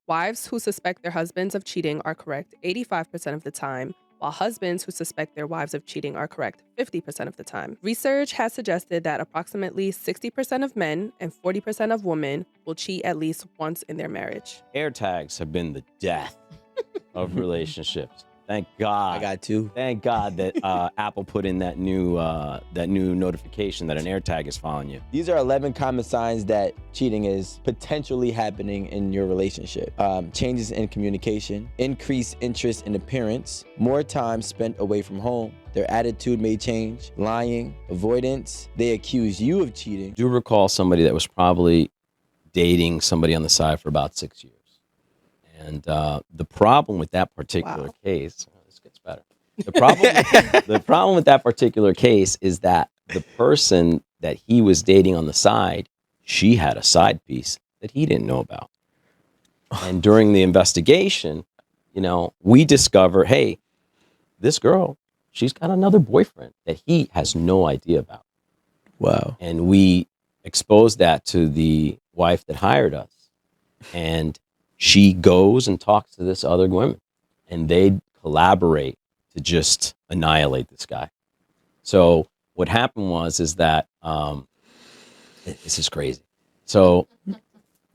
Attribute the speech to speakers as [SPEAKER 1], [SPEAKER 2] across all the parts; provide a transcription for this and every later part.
[SPEAKER 1] Wives who suspect their husbands of cheating are correct 85% of the time, while husbands who suspect their wives of cheating are correct 50% of the time. Research has suggested that approximately 60% of men and 40% of women will cheat at least once in their marriage.
[SPEAKER 2] AirTags have been the death of relationships. Thank God.
[SPEAKER 3] I got two.
[SPEAKER 2] Thank God that Apple put in that new notification that an AirTag is following you.
[SPEAKER 3] These are 11 common signs that cheating is potentially happening in your relationship. Changes in communication, increased interest in appearance, more time spent away from home, their attitude may change, lying, avoidance, they accuse you of cheating.
[SPEAKER 2] I do recall somebody that was probably dating somebody on the side for about 6 years. And the problem with that particular case, this gets better. The problem with that particular case is that the person that he was dating on the side, she had a side piece that he didn't know about. And during the investigation, we discover, hey, this girl, she's got another boyfriend that he has no idea about.
[SPEAKER 3] Wow.
[SPEAKER 2] And we exposed that to the wife that hired us. And she goes and talks to this other woman, and they collaborate to just annihilate this guy. So what happened is that this is crazy. So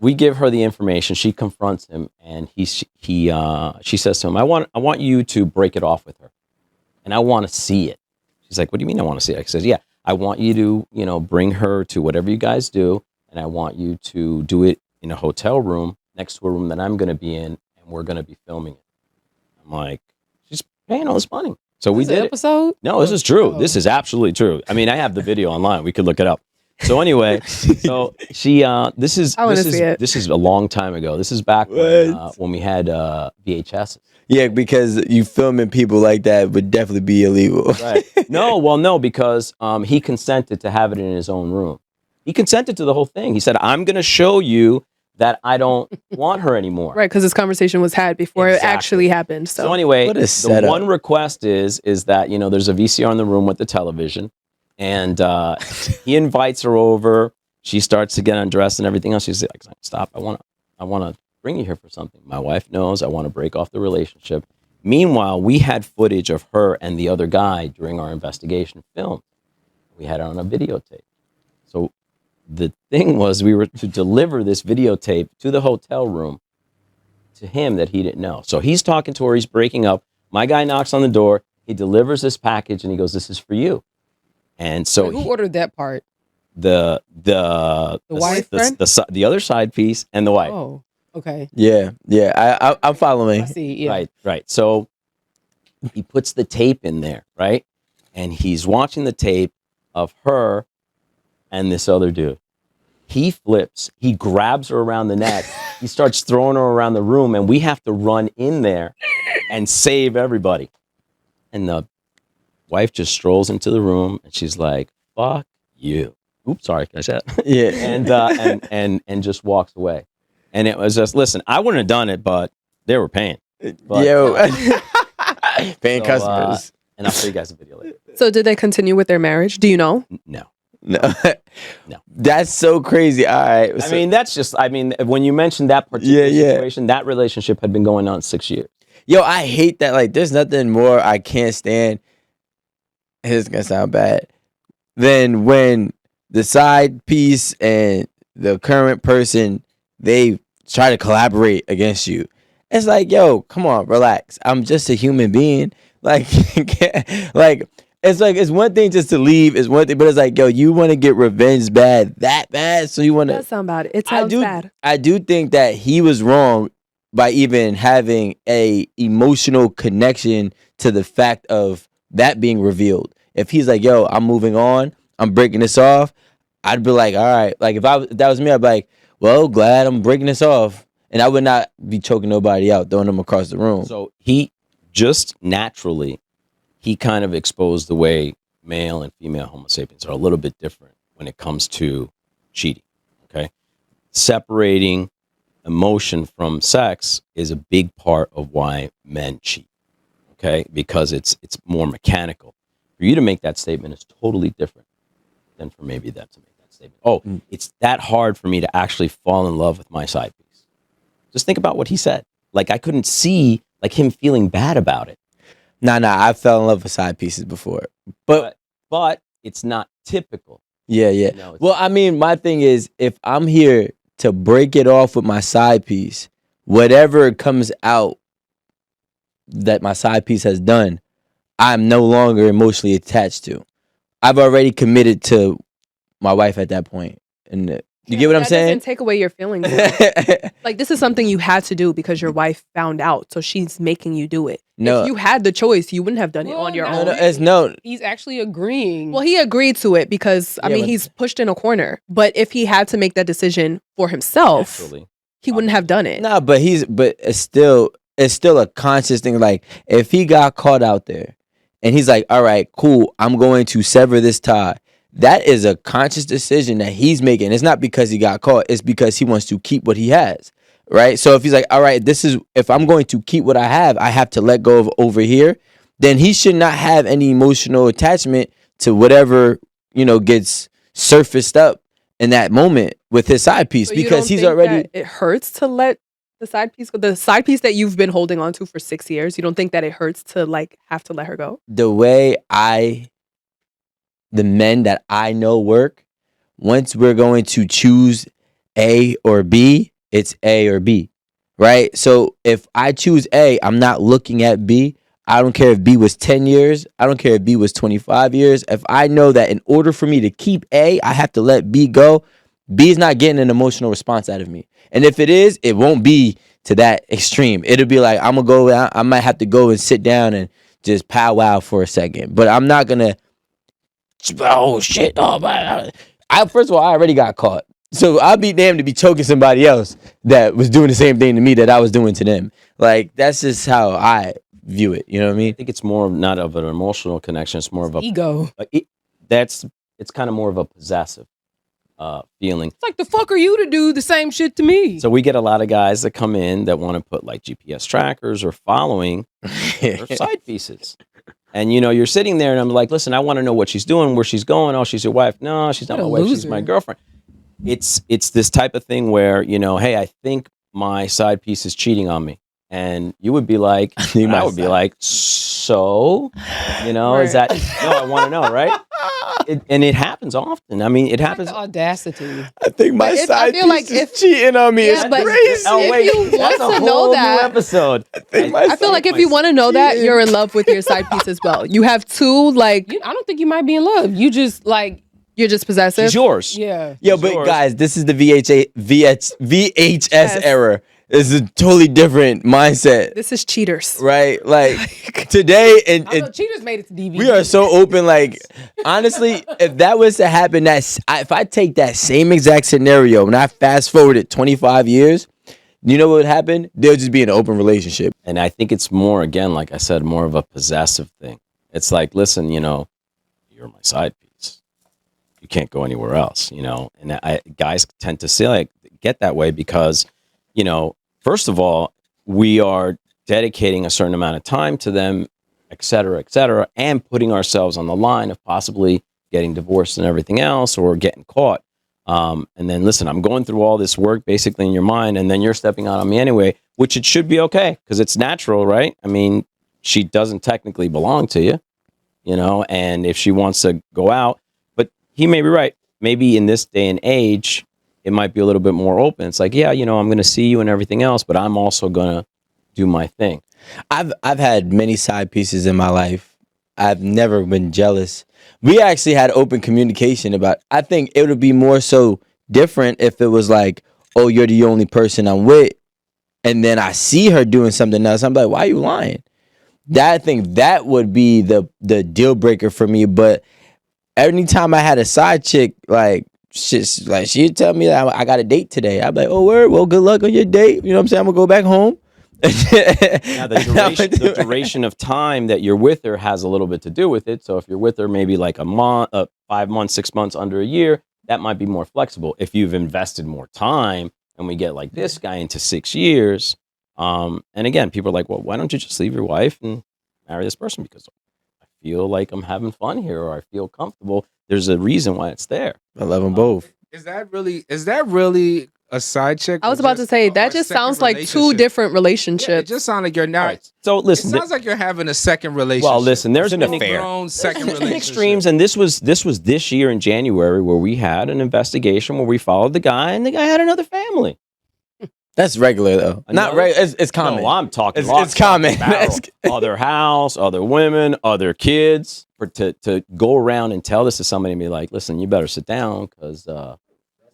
[SPEAKER 2] we give her the information. She confronts him, and she says to him, "I want you to break it off with her, and I want to see it." She's like, "What do you mean I want to see it?" I says, "Yeah, I want you to bring her to whatever you guys do, and I want you to do it in a hotel room next to a room that I'm going to be in, and we're going to be filming it." I'm like, she's paying all this money. So we did
[SPEAKER 1] episode?
[SPEAKER 2] No, this is true. This is absolutely true. I mean, I have the video online. We could look it up. So anyway, so she, this is a long time ago. This is back when we had VHS.
[SPEAKER 3] Yeah, because you filming people like that would definitely be illegal.
[SPEAKER 2] Right. No, because he consented to have it in his own room. He consented to the whole thing. He said, "I'm going to show you that I don't want her anymore."
[SPEAKER 1] Right, because this conversation was had before it actually happened. So
[SPEAKER 2] anyway, the one request is that, there's a VCR in the room with the television, and he invites her over. She starts to get undressed and everything else. She's like, "Stop, I want to bring you here for something. My wife knows I want to break off the relationship." Meanwhile, we had footage of her and the other guy during our investigation filmed. We had it on a videotape. So the thing was, we were to deliver this videotape to the hotel room to him that he didn't know. So he's talking to her, he's breaking up. My guy knocks on the door, he delivers this package, and he goes, "This is for you." And so
[SPEAKER 4] who ordered that part?
[SPEAKER 2] The
[SPEAKER 4] wife,
[SPEAKER 2] the other side piece, and the wife.
[SPEAKER 4] Oh, okay.
[SPEAKER 3] Yeah, I'm following.
[SPEAKER 4] I see. Yeah.
[SPEAKER 2] Right. So he puts the tape in there, right? And he's watching the tape of her and this other dude. He flips, he grabs her around the neck, he starts throwing her around the room, and we have to run in there and save everybody. And the wife just strolls into the room, and she's like, "Fuck you." Oops, sorry, can I say that?
[SPEAKER 3] Yeah.
[SPEAKER 2] And just walks away. And it was just, listen, I wouldn't have done it, but they were paying.
[SPEAKER 3] Paying customers.
[SPEAKER 2] And I'll show you guys a video later.
[SPEAKER 1] So did they continue with their marriage? Do you know?
[SPEAKER 2] No.
[SPEAKER 3] That's so crazy. All right.
[SPEAKER 2] When you mentioned that particular situation, that relationship had been going on 6 years.
[SPEAKER 3] Yo, I hate that. Like, there's nothing more I can't stand. It's gonna sound bad. Than when the side piece and the current person, they try to collaborate against you. It's like, yo, come on, relax. I'm just a human being. Like, it's one thing just to leave, it's one thing, but it's like, yo, you want to get revenge that bad, so you want to.
[SPEAKER 1] That sound bad. It sounds bad.
[SPEAKER 3] I do think that he was wrong by even having a emotional connection to the fact of that being revealed. If he's like, yo, I'm moving on, I'm breaking this off, I'd be like, all right. Like, if that was me, I'd be like, well, glad I'm breaking this off. And I would not be choking nobody out, throwing them across the room.
[SPEAKER 2] So he just naturally, he kind of exposed the way male and female Homo sapiens are a little bit different when it comes to cheating, okay? Separating emotion from sex is a big part of why men cheat, okay? Because it's more mechanical. For you to make that statement is totally different than for maybe them to make that statement. Oh, it's that hard for me to actually fall in love with my side piece. Just think about what he said. Like I couldn't see like him feeling bad about it.
[SPEAKER 3] Nah, I fell in love with side pieces before. But
[SPEAKER 2] It's not typical.
[SPEAKER 3] yeah.
[SPEAKER 2] You know, it's
[SPEAKER 3] Well, I mean, my thing is, if I'm here to break it off with my side piece, whatever comes out that my side piece has done, I'm no longer emotionally attached to. I've already committed to my wife at that point. And you get what I'm
[SPEAKER 1] That
[SPEAKER 3] saying?
[SPEAKER 1] doesn't take away your feelings. Like this is something you had to do because your wife found out, so she's making you do it.
[SPEAKER 3] No.
[SPEAKER 1] If you had the choice, you wouldn't have done it
[SPEAKER 4] Well,
[SPEAKER 1] on your
[SPEAKER 4] no,
[SPEAKER 1] own.
[SPEAKER 3] No.
[SPEAKER 4] He's actually agreeing.
[SPEAKER 1] Well, he agreed to it because I
[SPEAKER 3] Yeah,
[SPEAKER 1] mean
[SPEAKER 3] but-
[SPEAKER 1] he's pushed in a corner. But if he had to make that decision for himself,
[SPEAKER 2] naturally.
[SPEAKER 1] he wouldn't have done it.
[SPEAKER 3] No, but it's still a conscious thing. Like if he got caught out there and he's like, all right, cool, I'm going to sever this tie. That is a conscious decision that he's making. It's not because he got caught, it's because he wants to keep what he has. Right? So if he's like, all right, if I'm going to keep what I have to let go of over here, then he should not have any emotional attachment to whatever, gets surfaced up in that moment with his side piece,
[SPEAKER 1] So you
[SPEAKER 3] because
[SPEAKER 1] don't
[SPEAKER 3] he's
[SPEAKER 1] think
[SPEAKER 3] already
[SPEAKER 1] that it hurts to let the side piece go. The side piece that you've been holding on to for 6 years. You don't think that it hurts to like have to let her go?
[SPEAKER 3] the way the men that I know work, once we're going to choose A or B, it's A or B, right? So if I choose A, I'm not looking at B. I don't care if B was 10 years. I don't care if B was 25 years. If I know that in order for me to keep A, I have to let B go, B is not getting an emotional response out of me. And if it is, it won't be to that extreme. It'll be like, I'm going to go out. I might have to go and sit down and just powwow for a second. But I'm not going to, oh shit. Oh my. First of all, I already got caught. So I'd be damned to be choking somebody else that was doing the same thing to me that I was doing to them. Like, that's just how I view it. You know what I mean?
[SPEAKER 2] I think it's more of not of an emotional connection. It's more of a
[SPEAKER 4] ego.
[SPEAKER 2] it's kind of more of a possessive feeling.
[SPEAKER 4] It's like, the fuck are you to do the same shit to me?
[SPEAKER 2] So we get a lot of guys that come in that want to put like GPS trackers or following their side pieces. And you're sitting there and I'm like, listen, I want to know what she's doing, where she's going. Oh, she's your wife. No, she's not
[SPEAKER 4] What
[SPEAKER 2] my
[SPEAKER 4] a
[SPEAKER 2] wife. She's
[SPEAKER 4] loser.
[SPEAKER 2] my girlfriend. It's this type of thing where, hey, I think my side piece is cheating on me. And you would be like, and I would be like, so, is that, no, I want to know, right? And it happens often. I mean, it
[SPEAKER 4] Like
[SPEAKER 2] happens.
[SPEAKER 4] the audacity.
[SPEAKER 3] I think my
[SPEAKER 1] But if- I
[SPEAKER 3] side
[SPEAKER 1] feel
[SPEAKER 3] piece
[SPEAKER 1] like
[SPEAKER 3] is
[SPEAKER 1] if-
[SPEAKER 3] cheating on me.
[SPEAKER 1] Yeah,
[SPEAKER 3] It's
[SPEAKER 1] but
[SPEAKER 3] crazy.
[SPEAKER 1] if you want
[SPEAKER 2] that's a
[SPEAKER 1] to know
[SPEAKER 2] whole
[SPEAKER 1] that-
[SPEAKER 2] new episode.
[SPEAKER 1] I feel like if you want to know that, you're in love with your side piece as well. You have two, like,
[SPEAKER 4] I don't think you might be in love. You just like,
[SPEAKER 1] you're just possessive.
[SPEAKER 2] She's yours.
[SPEAKER 4] yeah.
[SPEAKER 3] Yo,
[SPEAKER 2] It's
[SPEAKER 3] but
[SPEAKER 2] yours.
[SPEAKER 3] guys, this is the VHS
[SPEAKER 1] Yes.
[SPEAKER 3] era. It's a totally different mindset,
[SPEAKER 1] This is cheaters.
[SPEAKER 3] right? Like today, and
[SPEAKER 4] I know cheaters made it to DVD.
[SPEAKER 3] we are so open. Like honestly, if that was to happen, if I take that same exact scenario and I fast forward it 25 years, you know what would happen? They'll just be in an open relationship.
[SPEAKER 2] And I think it's more, again, like I said, more of a possessive thing. It's like, listen, you're my side piece. You can't go anywhere else, And guys tend to say, like, get that way because, first of all, we are dedicating a certain amount of time to them, et cetera, and putting ourselves on the line of possibly getting divorced and everything else or getting caught. And then, listen, I'm going through all this work basically in your mind, and then you're stepping out on me anyway, which it should be okay because it's natural, right? I mean, she doesn't technically belong to you, and if she wants to go out, but he may be right. Maybe in this day and age, it might be a little bit more open. It's like, yeah, I'm going to see you and everything else, but I'm also going to do my thing.
[SPEAKER 3] I've had many side pieces in my life. I've never been jealous. We actually had open communication about. I think it would be more so different if it was like, oh, you're the only person I'm with, and then I see her doing something else. I'm like, why are you lying? I think that would be the deal breaker for me. But anytime I had a side chick, like she'd tell me that I got a date today. I'd be like, oh, word, well, good luck on your date. You know what I'm saying? I'm gonna go back home.
[SPEAKER 2] Now, the duration of time that you're with her has a little bit to do with it. So if you're with her maybe like a month, 5 months, 6 months, under a year, that might be more flexible. If you've invested more time and we get like this guy into 6 years, and again, people are like, well, why don't you just leave your wife and marry this person? Because I feel like I'm having fun here or I feel comfortable. There's a reason why it's there.
[SPEAKER 3] I love them both.
[SPEAKER 5] Is that really a side chick.
[SPEAKER 1] I was
[SPEAKER 5] or
[SPEAKER 1] about to say
[SPEAKER 5] or
[SPEAKER 1] that
[SPEAKER 5] a
[SPEAKER 1] just
[SPEAKER 5] second
[SPEAKER 1] sounds like two
[SPEAKER 5] relationship.
[SPEAKER 1] different
[SPEAKER 5] Yeah, it
[SPEAKER 1] relationships.
[SPEAKER 5] just sounds like you're
[SPEAKER 2] All
[SPEAKER 5] not.
[SPEAKER 2] right. So
[SPEAKER 5] It
[SPEAKER 2] listen.
[SPEAKER 5] sounds like you're having a second relationship.
[SPEAKER 2] Well, listen. There's
[SPEAKER 3] an
[SPEAKER 2] been
[SPEAKER 3] affair.
[SPEAKER 5] Grown second
[SPEAKER 2] There's been
[SPEAKER 5] relationship.
[SPEAKER 2] extremes, and this was this year in January where we had an investigation where we followed the guy, and the guy had another family.
[SPEAKER 3] That's regular though. Not
[SPEAKER 2] Another-
[SPEAKER 3] regular. It's common.
[SPEAKER 2] No, I'm talking.
[SPEAKER 3] It's common.
[SPEAKER 2] Other house, other women, other kids. To go around and tell this to somebody and be like, listen, you better sit down because,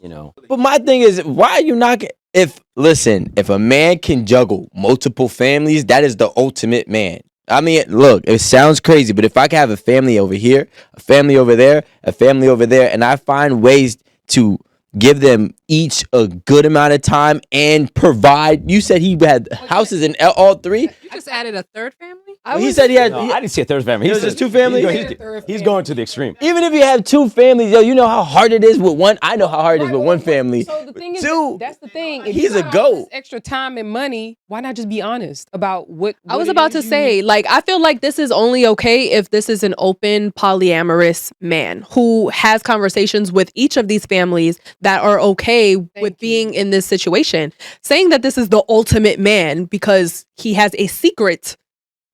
[SPEAKER 2] you know.
[SPEAKER 3] But my thing is, why are you not? If a man can juggle multiple families, that is the ultimate man. I mean, look, it sounds crazy, but if I can have a family over here, a family over there, a family over there, and I find ways to give them each a good amount of time and provide. You said he had houses in all three.
[SPEAKER 6] You just added a third family?
[SPEAKER 3] He said he had.
[SPEAKER 2] No, I didn't see a third family.
[SPEAKER 3] It was just two families?
[SPEAKER 2] He's going to the extreme.
[SPEAKER 3] Even if you have two families, yo, you know how hard it is with one. I know how hard it is with one family.
[SPEAKER 4] So the thing is,
[SPEAKER 3] Two.
[SPEAKER 4] that's the thing. If
[SPEAKER 3] He's
[SPEAKER 4] you
[SPEAKER 3] a
[SPEAKER 4] got all this
[SPEAKER 3] goat.
[SPEAKER 4] extra time and money, why not just be honest about what?
[SPEAKER 1] I was
[SPEAKER 4] it
[SPEAKER 1] about
[SPEAKER 4] is
[SPEAKER 1] to
[SPEAKER 4] you-
[SPEAKER 1] say, like, I feel like this is only okay if this is an open polyamorous man who has conversations with each of these families that are okay with
[SPEAKER 4] you.
[SPEAKER 1] being in this situation. Saying that this is the ultimate man because he has a secret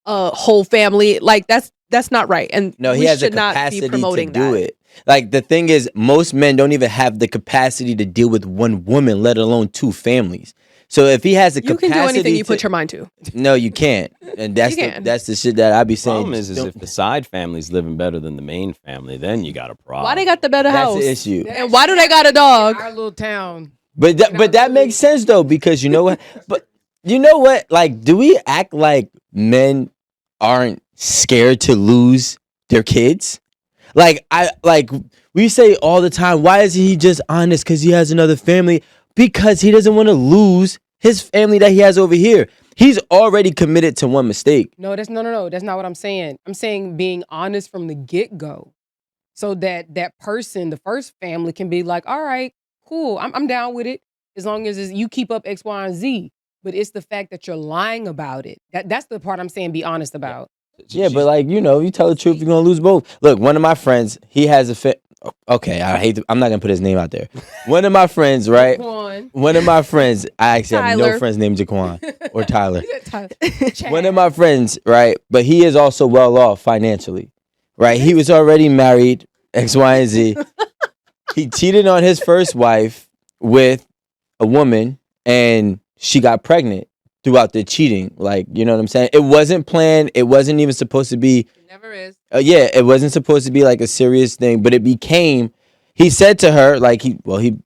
[SPEAKER 1] whole family, like that's not right. And
[SPEAKER 3] No, he
[SPEAKER 1] we
[SPEAKER 3] has the
[SPEAKER 1] should not
[SPEAKER 3] capacity
[SPEAKER 1] be promoting
[SPEAKER 3] to do
[SPEAKER 1] that.
[SPEAKER 3] it. Like the thing is, most men don't even have the capacity to deal with one woman, let alone two families. So if he has the
[SPEAKER 1] You
[SPEAKER 3] capacity,
[SPEAKER 1] can do anything you
[SPEAKER 3] to-
[SPEAKER 1] put your mind to.
[SPEAKER 3] No, you can't, and that's
[SPEAKER 1] You
[SPEAKER 3] the,
[SPEAKER 1] can.
[SPEAKER 3] that's the shit that I be
[SPEAKER 2] The
[SPEAKER 3] saying.
[SPEAKER 2] problem is
[SPEAKER 3] Don't-
[SPEAKER 2] if the side family's living better than the main family, then you got a problem.
[SPEAKER 1] Why they got the better
[SPEAKER 3] that's
[SPEAKER 1] house?
[SPEAKER 3] the issue.
[SPEAKER 4] That
[SPEAKER 1] And why do they got a
[SPEAKER 4] in
[SPEAKER 1] dog?
[SPEAKER 4] our little town?
[SPEAKER 3] But that makes sense though, because you know what? But you know what? Like, do we act like men aren't scared to lose their kids? Like we say all the time, why isn't he just honest? Because he has another family. Because he doesn't want to lose his family that he has over here. He's already committed to one mistake.
[SPEAKER 4] No, that's no. That's not what I'm saying. I'm saying being honest from the get go, so that that person, the first family, can be like, all right, cool, I'm down with it as long as you keep up X, Y, and Z. But it's the fact that you're lying about it. That's the part I'm saying. Be honest about.
[SPEAKER 3] Yeah, but like, you know, you tell the truth, you're gonna lose both. Look, one of my friends, he has a okay, I'm not gonna put his name out there. One of my friends, right?
[SPEAKER 4] One.
[SPEAKER 3] One of my friends, I actually have no
[SPEAKER 1] Tyler.
[SPEAKER 3] friends named Jaquan or Tyler.
[SPEAKER 4] Chad.
[SPEAKER 3] One of my friends, right? But he is also well off financially, right? He was already married, X, Y, and Z. He cheated on his first wife with a woman, and she got pregnant throughout the cheating. Like, you know what I'm saying? It wasn't planned. It wasn't even supposed to be.
[SPEAKER 6] It never is.
[SPEAKER 3] Yeah, it wasn't supposed to be like a serious thing, but it became. He said to her, like he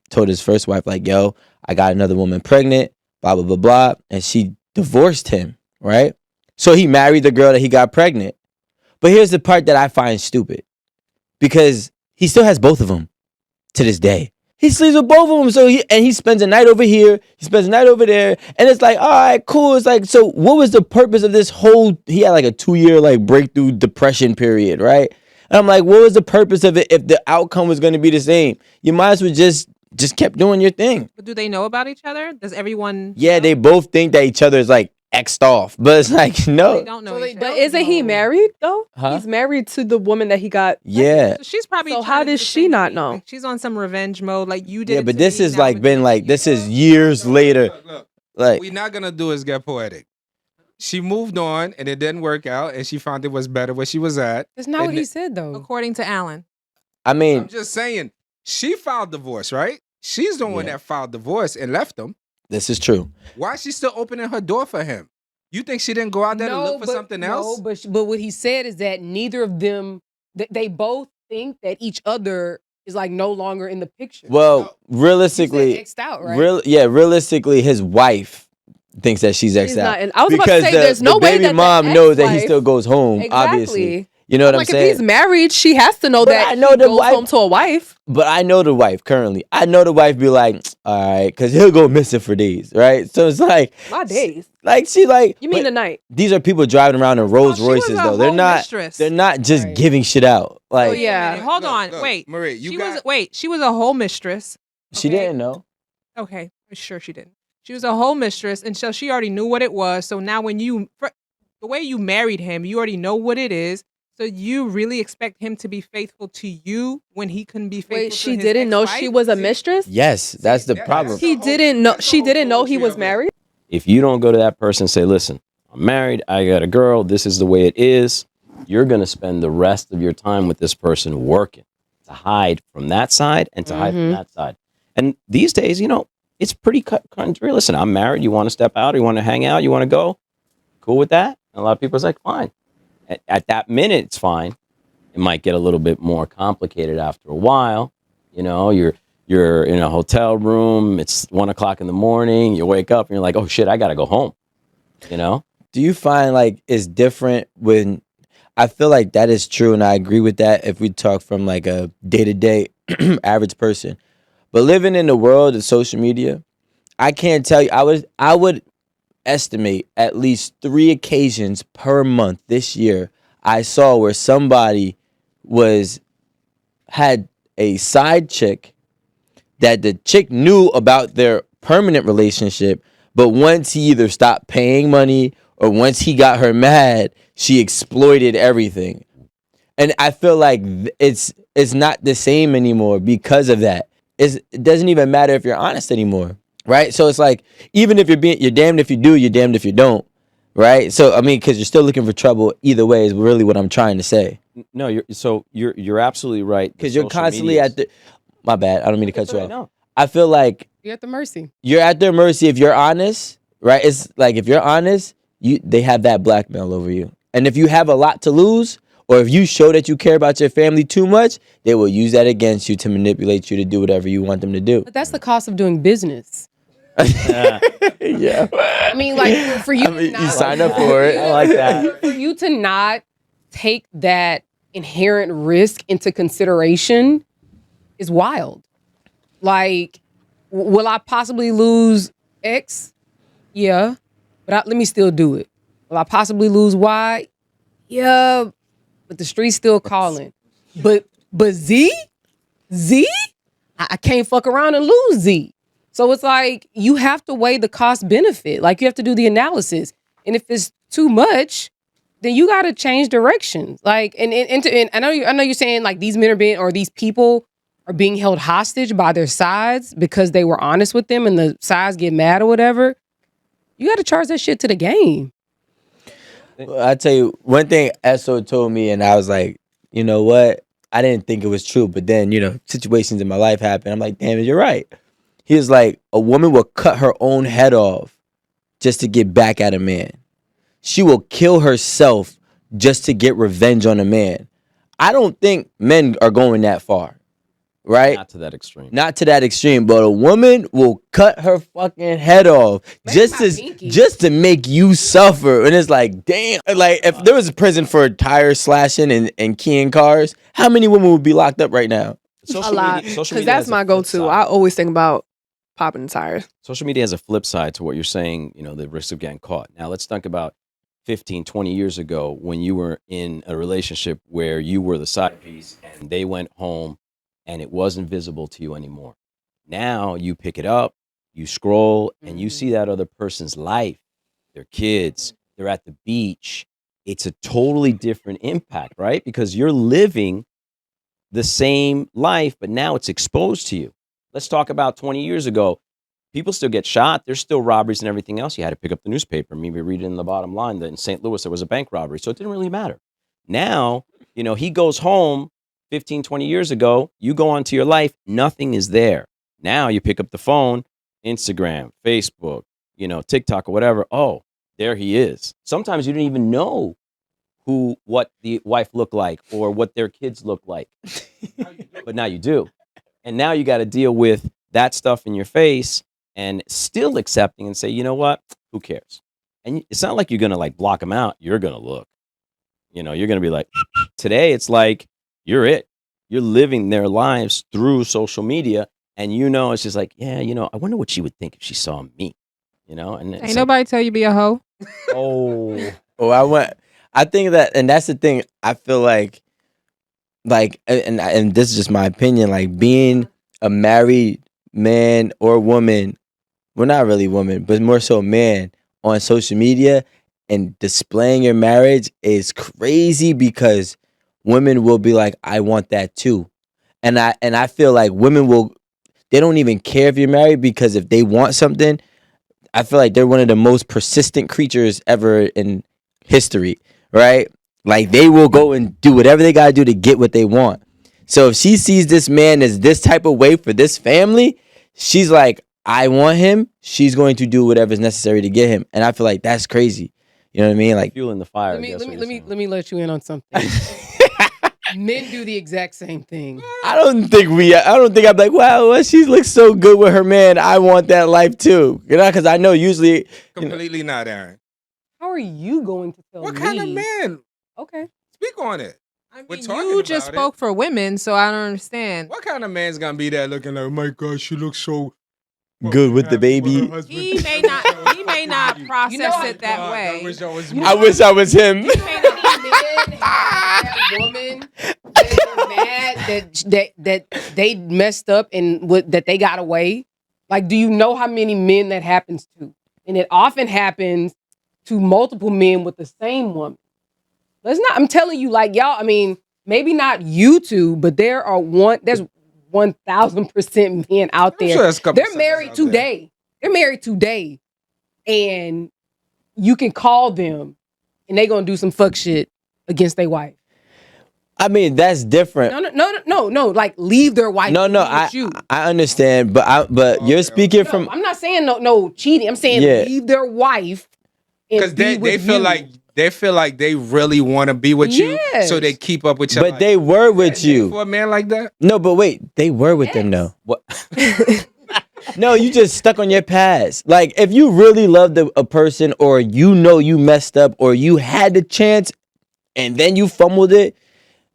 [SPEAKER 3] told his first wife, like, "Yo, I got another woman pregnant, blah blah blah blah," and she divorced him, right? So he married the girl that he got pregnant. But here's the part that I find stupid, because he still has both of them to this day. He sleeps with both of them, so he spends a night over here, he spends a night over there, and it's like, all right, cool. It's like, so what was the purpose of this whole? He had like a 2-year like breakthrough depression period, right? And I'm like, what was the purpose of it if the outcome was going to be the same? You might as well just kept doing your thing.
[SPEAKER 6] But do they know about each other? Does everyone?
[SPEAKER 3] Yeah,
[SPEAKER 6] know?
[SPEAKER 3] they both think that each other is like X'd off, but it's like,
[SPEAKER 6] They
[SPEAKER 3] no.
[SPEAKER 6] don't know
[SPEAKER 4] So
[SPEAKER 6] each
[SPEAKER 4] they
[SPEAKER 6] other.
[SPEAKER 1] But isn't he married though?
[SPEAKER 3] Huh?
[SPEAKER 1] He's married to the woman that he got.
[SPEAKER 3] Yeah.
[SPEAKER 6] So she's probably.
[SPEAKER 1] So
[SPEAKER 6] trying
[SPEAKER 1] how
[SPEAKER 6] to do
[SPEAKER 1] does
[SPEAKER 6] the
[SPEAKER 1] she
[SPEAKER 6] same
[SPEAKER 1] not
[SPEAKER 6] thing.
[SPEAKER 1] know?
[SPEAKER 6] Like, she's on some revenge mode, like you did.
[SPEAKER 3] Yeah,
[SPEAKER 6] it
[SPEAKER 3] but
[SPEAKER 6] to
[SPEAKER 3] this
[SPEAKER 6] me,
[SPEAKER 3] is
[SPEAKER 6] now
[SPEAKER 3] like
[SPEAKER 6] I'm
[SPEAKER 3] been
[SPEAKER 6] gonna
[SPEAKER 3] like
[SPEAKER 6] do it
[SPEAKER 3] this
[SPEAKER 6] to you.
[SPEAKER 3] is years later.
[SPEAKER 5] Look,
[SPEAKER 3] Like,
[SPEAKER 5] we're not gonna do is get poetic. She moved on and it didn't work out, and she found it was better where she was at.
[SPEAKER 4] That's not
[SPEAKER 5] And
[SPEAKER 4] what he
[SPEAKER 5] it-
[SPEAKER 4] said though.
[SPEAKER 6] According to Alan.
[SPEAKER 3] I mean,
[SPEAKER 5] I'm just saying, she filed divorce, right? She's the one
[SPEAKER 3] Yeah.
[SPEAKER 5] that filed divorce and left him.
[SPEAKER 3] this is true.
[SPEAKER 5] Why is she still opening her door for him? You think she didn't go out there to look for something else?
[SPEAKER 4] No, but what he said is that neither of them, they both think that each other is like no longer in the picture.
[SPEAKER 3] Well,
[SPEAKER 4] You said
[SPEAKER 3] realistically,
[SPEAKER 4] X'd out, right?
[SPEAKER 3] realistically, his wife thinks that she's
[SPEAKER 1] He's
[SPEAKER 3] X'd
[SPEAKER 1] not.
[SPEAKER 3] out.
[SPEAKER 1] And I was about to
[SPEAKER 3] Because
[SPEAKER 1] say,
[SPEAKER 3] the,
[SPEAKER 1] there's no
[SPEAKER 3] the
[SPEAKER 1] way
[SPEAKER 3] baby
[SPEAKER 1] that the
[SPEAKER 3] mom knows that he
[SPEAKER 1] ex-wife-
[SPEAKER 3] still goes home, obviously.
[SPEAKER 1] Exactly.
[SPEAKER 3] You know what I'm
[SPEAKER 1] Like if
[SPEAKER 3] saying?
[SPEAKER 1] he's married, she has to know
[SPEAKER 3] But
[SPEAKER 1] that
[SPEAKER 3] I know
[SPEAKER 1] he
[SPEAKER 3] the
[SPEAKER 1] goes
[SPEAKER 3] wife-
[SPEAKER 1] home to a wife.
[SPEAKER 3] But I know the wife currently. I know the wife be like, all right, because he'll go missing for days, right? So it's like,
[SPEAKER 1] My days.
[SPEAKER 3] like she like.
[SPEAKER 1] You mean
[SPEAKER 3] but
[SPEAKER 1] tonight?
[SPEAKER 3] these are people driving around in Rolls
[SPEAKER 6] she was
[SPEAKER 3] Royces
[SPEAKER 6] a
[SPEAKER 3] though. They're
[SPEAKER 6] home
[SPEAKER 3] not.
[SPEAKER 6] mistress.
[SPEAKER 3] They're not just
[SPEAKER 4] Right.
[SPEAKER 3] giving shit out. Like
[SPEAKER 6] Wait a
[SPEAKER 1] yeah.
[SPEAKER 6] minute. Hold
[SPEAKER 5] Look,
[SPEAKER 6] on.
[SPEAKER 5] look,
[SPEAKER 6] Wait.
[SPEAKER 5] Marie, you
[SPEAKER 6] She
[SPEAKER 5] got
[SPEAKER 6] was she was a whole mistress.
[SPEAKER 3] she
[SPEAKER 6] okay.
[SPEAKER 3] didn't know.
[SPEAKER 6] Okay, I'm sure she didn't. She was a whole mistress, and so she already knew what it was. So now, when the way you married him, you already know what it is. So you really expect him to be faithful to you when he couldn't be faithful
[SPEAKER 1] Wait,
[SPEAKER 6] to
[SPEAKER 1] she
[SPEAKER 6] his
[SPEAKER 1] didn't know she
[SPEAKER 6] ex-wife?
[SPEAKER 1] was a
[SPEAKER 5] See,
[SPEAKER 1] mistress?
[SPEAKER 3] Yes, that's the
[SPEAKER 5] Yeah,
[SPEAKER 3] problem.
[SPEAKER 5] that's
[SPEAKER 1] He
[SPEAKER 5] the whole-
[SPEAKER 1] didn't know.
[SPEAKER 5] that's the
[SPEAKER 1] She
[SPEAKER 5] whole
[SPEAKER 1] didn't know he
[SPEAKER 5] poetry
[SPEAKER 1] was
[SPEAKER 5] of it.
[SPEAKER 1] married.
[SPEAKER 2] If you don't go to that person and say, listen, I'm married, I got a girl, this is the way it is, you're going to spend the rest of your time with this person working to hide from that side and to hide from
[SPEAKER 1] Mhm.
[SPEAKER 2] that side. And these days, it's pretty cut and dry. Listen, I'm married. You want to step out or you want to hang out? You want to go? Cool with that? And a lot of people are like, fine. At that minute, it's fine. It might get a little bit more complicated after a while. You're in a hotel room. It's 1:00 in the morning. You wake up and you're like, oh shit, I gotta go home.
[SPEAKER 3] Do you find like it's different when I feel like that is true, and I agree with that if we talk from like a day to day average person. But living in the world of social media, I can't tell you. I would estimate at least 3 occasions per month this year I saw where somebody was had a side chick that the chick knew about their permanent relationship, but once he either stopped paying money or once he got her mad, she exploited everything. And I feel like it's not the same anymore because of that. It doesn't even matter if you're honest anymore, right? So it's like even if you're damned if you do, you're damned if you don't, right? So I mean, because you're still looking for trouble either way is really what I'm trying to say.
[SPEAKER 2] No, you're absolutely right.
[SPEAKER 3] Because you're constantly at the. My bad. I don't mean to cut you off.
[SPEAKER 2] No.
[SPEAKER 3] I feel like
[SPEAKER 4] You're at the mercy.
[SPEAKER 3] you're at their mercy if you're honest, right? It's like if you're honest, they have that blackmail over you. And if you have a lot to lose, or if you show that you care about your family too much, they will use that against you to manipulate you to do whatever you want them to do.
[SPEAKER 4] But that's the cost of doing business.
[SPEAKER 3] Yeah.
[SPEAKER 4] I mean, like for you,
[SPEAKER 3] I mean,
[SPEAKER 4] to
[SPEAKER 3] you
[SPEAKER 4] not-
[SPEAKER 3] sign up for it.
[SPEAKER 2] I like that.
[SPEAKER 4] For you to not take that inherent risk into consideration is wild. Like, will I possibly lose X? Yeah, but let me still do it. Will I possibly lose Y? Yeah, but the street's still calling. But Z, I can't fuck around and lose Z. So it's like you have to weigh the cost benefit. Like you have to do the analysis, and if it's too much, then you got to change directions. Like, and I know you're saying like these men are being or these people are being held hostage by their sides because they were honest with them, and the sides get mad or whatever. You got to charge that shit to the game.
[SPEAKER 3] I tell you one thing Esso told me, and I was like, you know what? I didn't think it was true, but then situations in my life happen. I'm like, damn it, you're right. He was like, a woman will cut her own head off just to get back at a man. She will kill herself just to get revenge on a man. I don't think men are going that far, right?
[SPEAKER 2] Not to that extreme.
[SPEAKER 3] Not to that extreme, but a woman will cut her fucking head off
[SPEAKER 4] Maybe
[SPEAKER 3] just
[SPEAKER 4] my
[SPEAKER 3] to
[SPEAKER 4] pinky.
[SPEAKER 3] just to make you suffer. And it's like, damn. Like if there was a prison for tire slashing and keying cars, how many women would be locked up right now?
[SPEAKER 1] A lot.
[SPEAKER 2] social
[SPEAKER 1] Because
[SPEAKER 2] media
[SPEAKER 1] that's
[SPEAKER 2] has a
[SPEAKER 1] my
[SPEAKER 2] flip
[SPEAKER 1] go-to.
[SPEAKER 2] side.
[SPEAKER 1] I always think about popping tires.
[SPEAKER 2] Social media has a flip side to what you're saying, the risk of getting caught. Now, let's think about 15, 20 years ago when you were in a relationship where you were the side piece and they went home and it wasn't visible to you anymore. Now you pick it up, you scroll, and you see that other person's life, their kids, they're at the beach. It's a totally different impact, right? Because you're living the same life, but now it's exposed to you. Let's talk about 20 years ago. People still get shot. There's still robberies and everything else. You had to pick up the newspaper, maybe read it in the bottom line that in St. Louis there was a bank robbery. So it didn't really matter. Now, he goes home 15, 20 years ago. You go onto your life, nothing is there. Now you pick up the phone, Instagram, Facebook, TikTok or whatever. Oh, there he is. Sometimes you didn't even know what the wife looked like or what their kids look like. But now you do. And now you got to deal with that stuff in your face and still accepting and say, you know what? Who cares? And it's not like you're going to like block them out. You're going to look. You're going to be like, today it's like, you're it. You're living their lives through social media. And it's just like, yeah, I wonder what she would think if she saw me, And it's
[SPEAKER 6] Ain't nobody tell you be a hoe.
[SPEAKER 2] oh,
[SPEAKER 3] I think that, and that's the thing. I feel like, and this is just my opinion. Like being a married man or woman, well, not really woman, but more so man on social media and displaying your marriage is crazy because women will be like, I want that too. And I feel like women they don't even care if you're married, because if they want something, I feel like they're one of the most persistent creatures ever in history, right? Like they will go and do whatever they gotta do to get what they want. So if she sees this man as this type of way for this family, she's like, I want him. She's going to do whatever is necessary to get him. And I feel like that's crazy. You know what I mean? Like,
[SPEAKER 2] Fueling the fire.
[SPEAKER 4] Let
[SPEAKER 2] I
[SPEAKER 4] me
[SPEAKER 2] guess
[SPEAKER 4] let
[SPEAKER 2] what
[SPEAKER 4] me
[SPEAKER 2] you're
[SPEAKER 4] let me
[SPEAKER 2] saying.
[SPEAKER 4] let me let you in on something. Men do the exact same thing.
[SPEAKER 3] I don't think I'm like, wow, well, she looks so good with her man. I want that life too. You know, because I know usually
[SPEAKER 5] Completely not, Aaron.
[SPEAKER 4] How are you going to tell
[SPEAKER 5] What
[SPEAKER 4] me?
[SPEAKER 5] kind of man?
[SPEAKER 4] Okay.
[SPEAKER 5] Speak on it.
[SPEAKER 6] I
[SPEAKER 5] We're
[SPEAKER 6] mean,
[SPEAKER 5] talking
[SPEAKER 6] you just
[SPEAKER 5] about it.
[SPEAKER 6] spoke for women, so I don't understand.
[SPEAKER 5] What kind of man's gonna be there looking like, oh my God, she looks so
[SPEAKER 3] Good with the
[SPEAKER 5] happy
[SPEAKER 3] baby.
[SPEAKER 5] her husband."
[SPEAKER 6] He may not process
[SPEAKER 4] You know,
[SPEAKER 6] it that
[SPEAKER 5] God,
[SPEAKER 6] way.
[SPEAKER 5] I wish I was.
[SPEAKER 3] I wish I was him.
[SPEAKER 4] Men have that woman that are mad that they messed up and that they got away. Like, do you know how many men that happens to? And it often happens to multiple men with the same woman. I'm telling you, like, y'all, I mean, maybe not you two, but there's 1000% men out
[SPEAKER 5] I'm
[SPEAKER 4] there.
[SPEAKER 5] sure there's a couple
[SPEAKER 4] They're
[SPEAKER 5] suckers
[SPEAKER 4] married
[SPEAKER 5] out there.
[SPEAKER 4] today. They're married today. And you can call them and they gonna do some fuck shit against their wife.
[SPEAKER 3] I mean, that's different.
[SPEAKER 4] No. Like, leave their wife.
[SPEAKER 3] No,
[SPEAKER 4] and be
[SPEAKER 3] I
[SPEAKER 4] with you.
[SPEAKER 3] understand, but you're
[SPEAKER 5] Okay,
[SPEAKER 3] speaking
[SPEAKER 4] No,
[SPEAKER 3] from
[SPEAKER 4] I'm not saying no cheating. I'm saying
[SPEAKER 3] Yeah.
[SPEAKER 4] leave their wife and
[SPEAKER 5] Because
[SPEAKER 4] be
[SPEAKER 5] they
[SPEAKER 4] with
[SPEAKER 5] feel
[SPEAKER 4] you.
[SPEAKER 5] like they really want to be with you,
[SPEAKER 4] Yes.
[SPEAKER 5] so they keep up with you.
[SPEAKER 3] but they were with
[SPEAKER 5] for
[SPEAKER 3] you.
[SPEAKER 5] a man like that.
[SPEAKER 3] No, but wait, they were with them though.
[SPEAKER 2] What?
[SPEAKER 3] No, you just stuck on your past. Like, if you really loved a person, or you know you messed up, or you had the chance and then you fumbled it,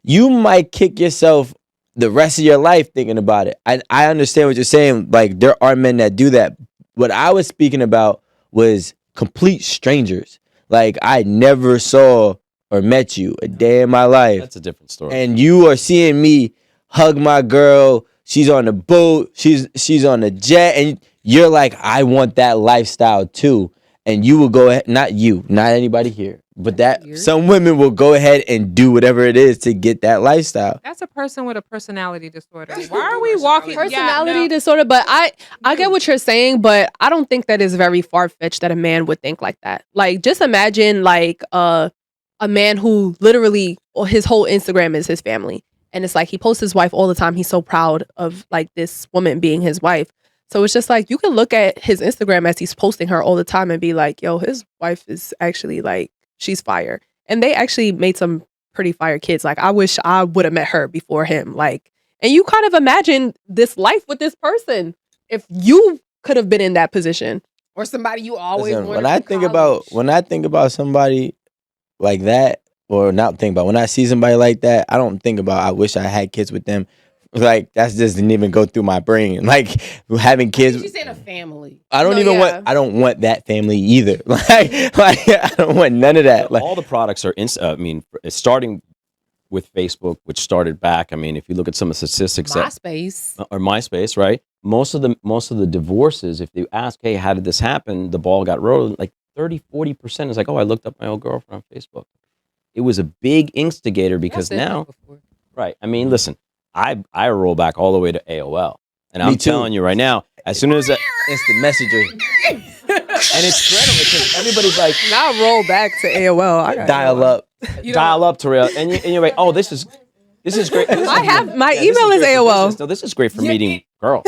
[SPEAKER 3] you might kick yourself the rest of your life thinking about it. I understand what you're saying. Like, there are men that do that. What I was speaking about was complete strangers. Like, I never saw or met you a day in my life.
[SPEAKER 2] That's a different story.
[SPEAKER 3] And you are seeing me hug my girl. She's on the boat. She's on the jet, and you're like, I want that lifestyle too. And you will go ahead, not anybody here, but that
[SPEAKER 4] Weird.
[SPEAKER 3] some women will go ahead and do whatever it is to get that lifestyle.
[SPEAKER 6] That's a person with a personality disorder.
[SPEAKER 5] That's
[SPEAKER 6] Why
[SPEAKER 5] not
[SPEAKER 6] are
[SPEAKER 5] a
[SPEAKER 6] we walking?
[SPEAKER 1] Personality
[SPEAKER 6] Yeah, no.
[SPEAKER 1] disorder, but I get what you're saying, but I don't think that is very far fetched that a man would think like that. Like, just imagine like a man who literally his whole Instagram is his family, and it's like he posts his wife all the time. He's so proud of like this woman being his wife. So it's just like you can look at his Instagram as he's posting her all the time and be like, yo, his wife is actually like, she's fire. And they actually made some pretty fire kids. Like, I wish I would have met her before him. Like, and you kind of imagine this life with this person if you could have been in that position.
[SPEAKER 4] Or somebody you always
[SPEAKER 3] Listen,
[SPEAKER 4] wanted
[SPEAKER 3] when I
[SPEAKER 4] from
[SPEAKER 3] think about somebody like that, or not think about, when I see somebody like that, I don't think about I wish I had kids with them. Like, that just didn't even go through my brain. Like, having kids.
[SPEAKER 4] She's in a family.
[SPEAKER 3] I don't
[SPEAKER 1] No,
[SPEAKER 3] even
[SPEAKER 1] yeah.
[SPEAKER 3] I don't want that family either. Like I don't want none of that. Like,
[SPEAKER 2] all the products are I mean, it's starting with Facebook, which started back. I mean, if you look at some of the statistics
[SPEAKER 4] MySpace.
[SPEAKER 2] or MySpace, right? Most of the divorces, if you ask, hey, how did this happen? The ball got rolling. Like 30-40% is like, oh, I looked up my old girlfriend on Facebook. It was a big instigator because
[SPEAKER 4] Y'all said that
[SPEAKER 2] now,
[SPEAKER 4] before.
[SPEAKER 2] right? I mean, listen, I roll back all the way to AOL, and
[SPEAKER 3] Me
[SPEAKER 2] I'm
[SPEAKER 3] too.
[SPEAKER 2] telling you right now, as soon as
[SPEAKER 3] instant messenger,
[SPEAKER 2] and it's incredible because everybody's like,
[SPEAKER 1] Now roll back to AOL. I got
[SPEAKER 3] dial
[SPEAKER 1] AOL.
[SPEAKER 3] up.
[SPEAKER 2] dial up to rail, and you're like, oh, this is great.
[SPEAKER 1] I have my
[SPEAKER 2] this
[SPEAKER 1] email is
[SPEAKER 2] great for
[SPEAKER 1] AOL.
[SPEAKER 2] business. No, this is great for meeting girls.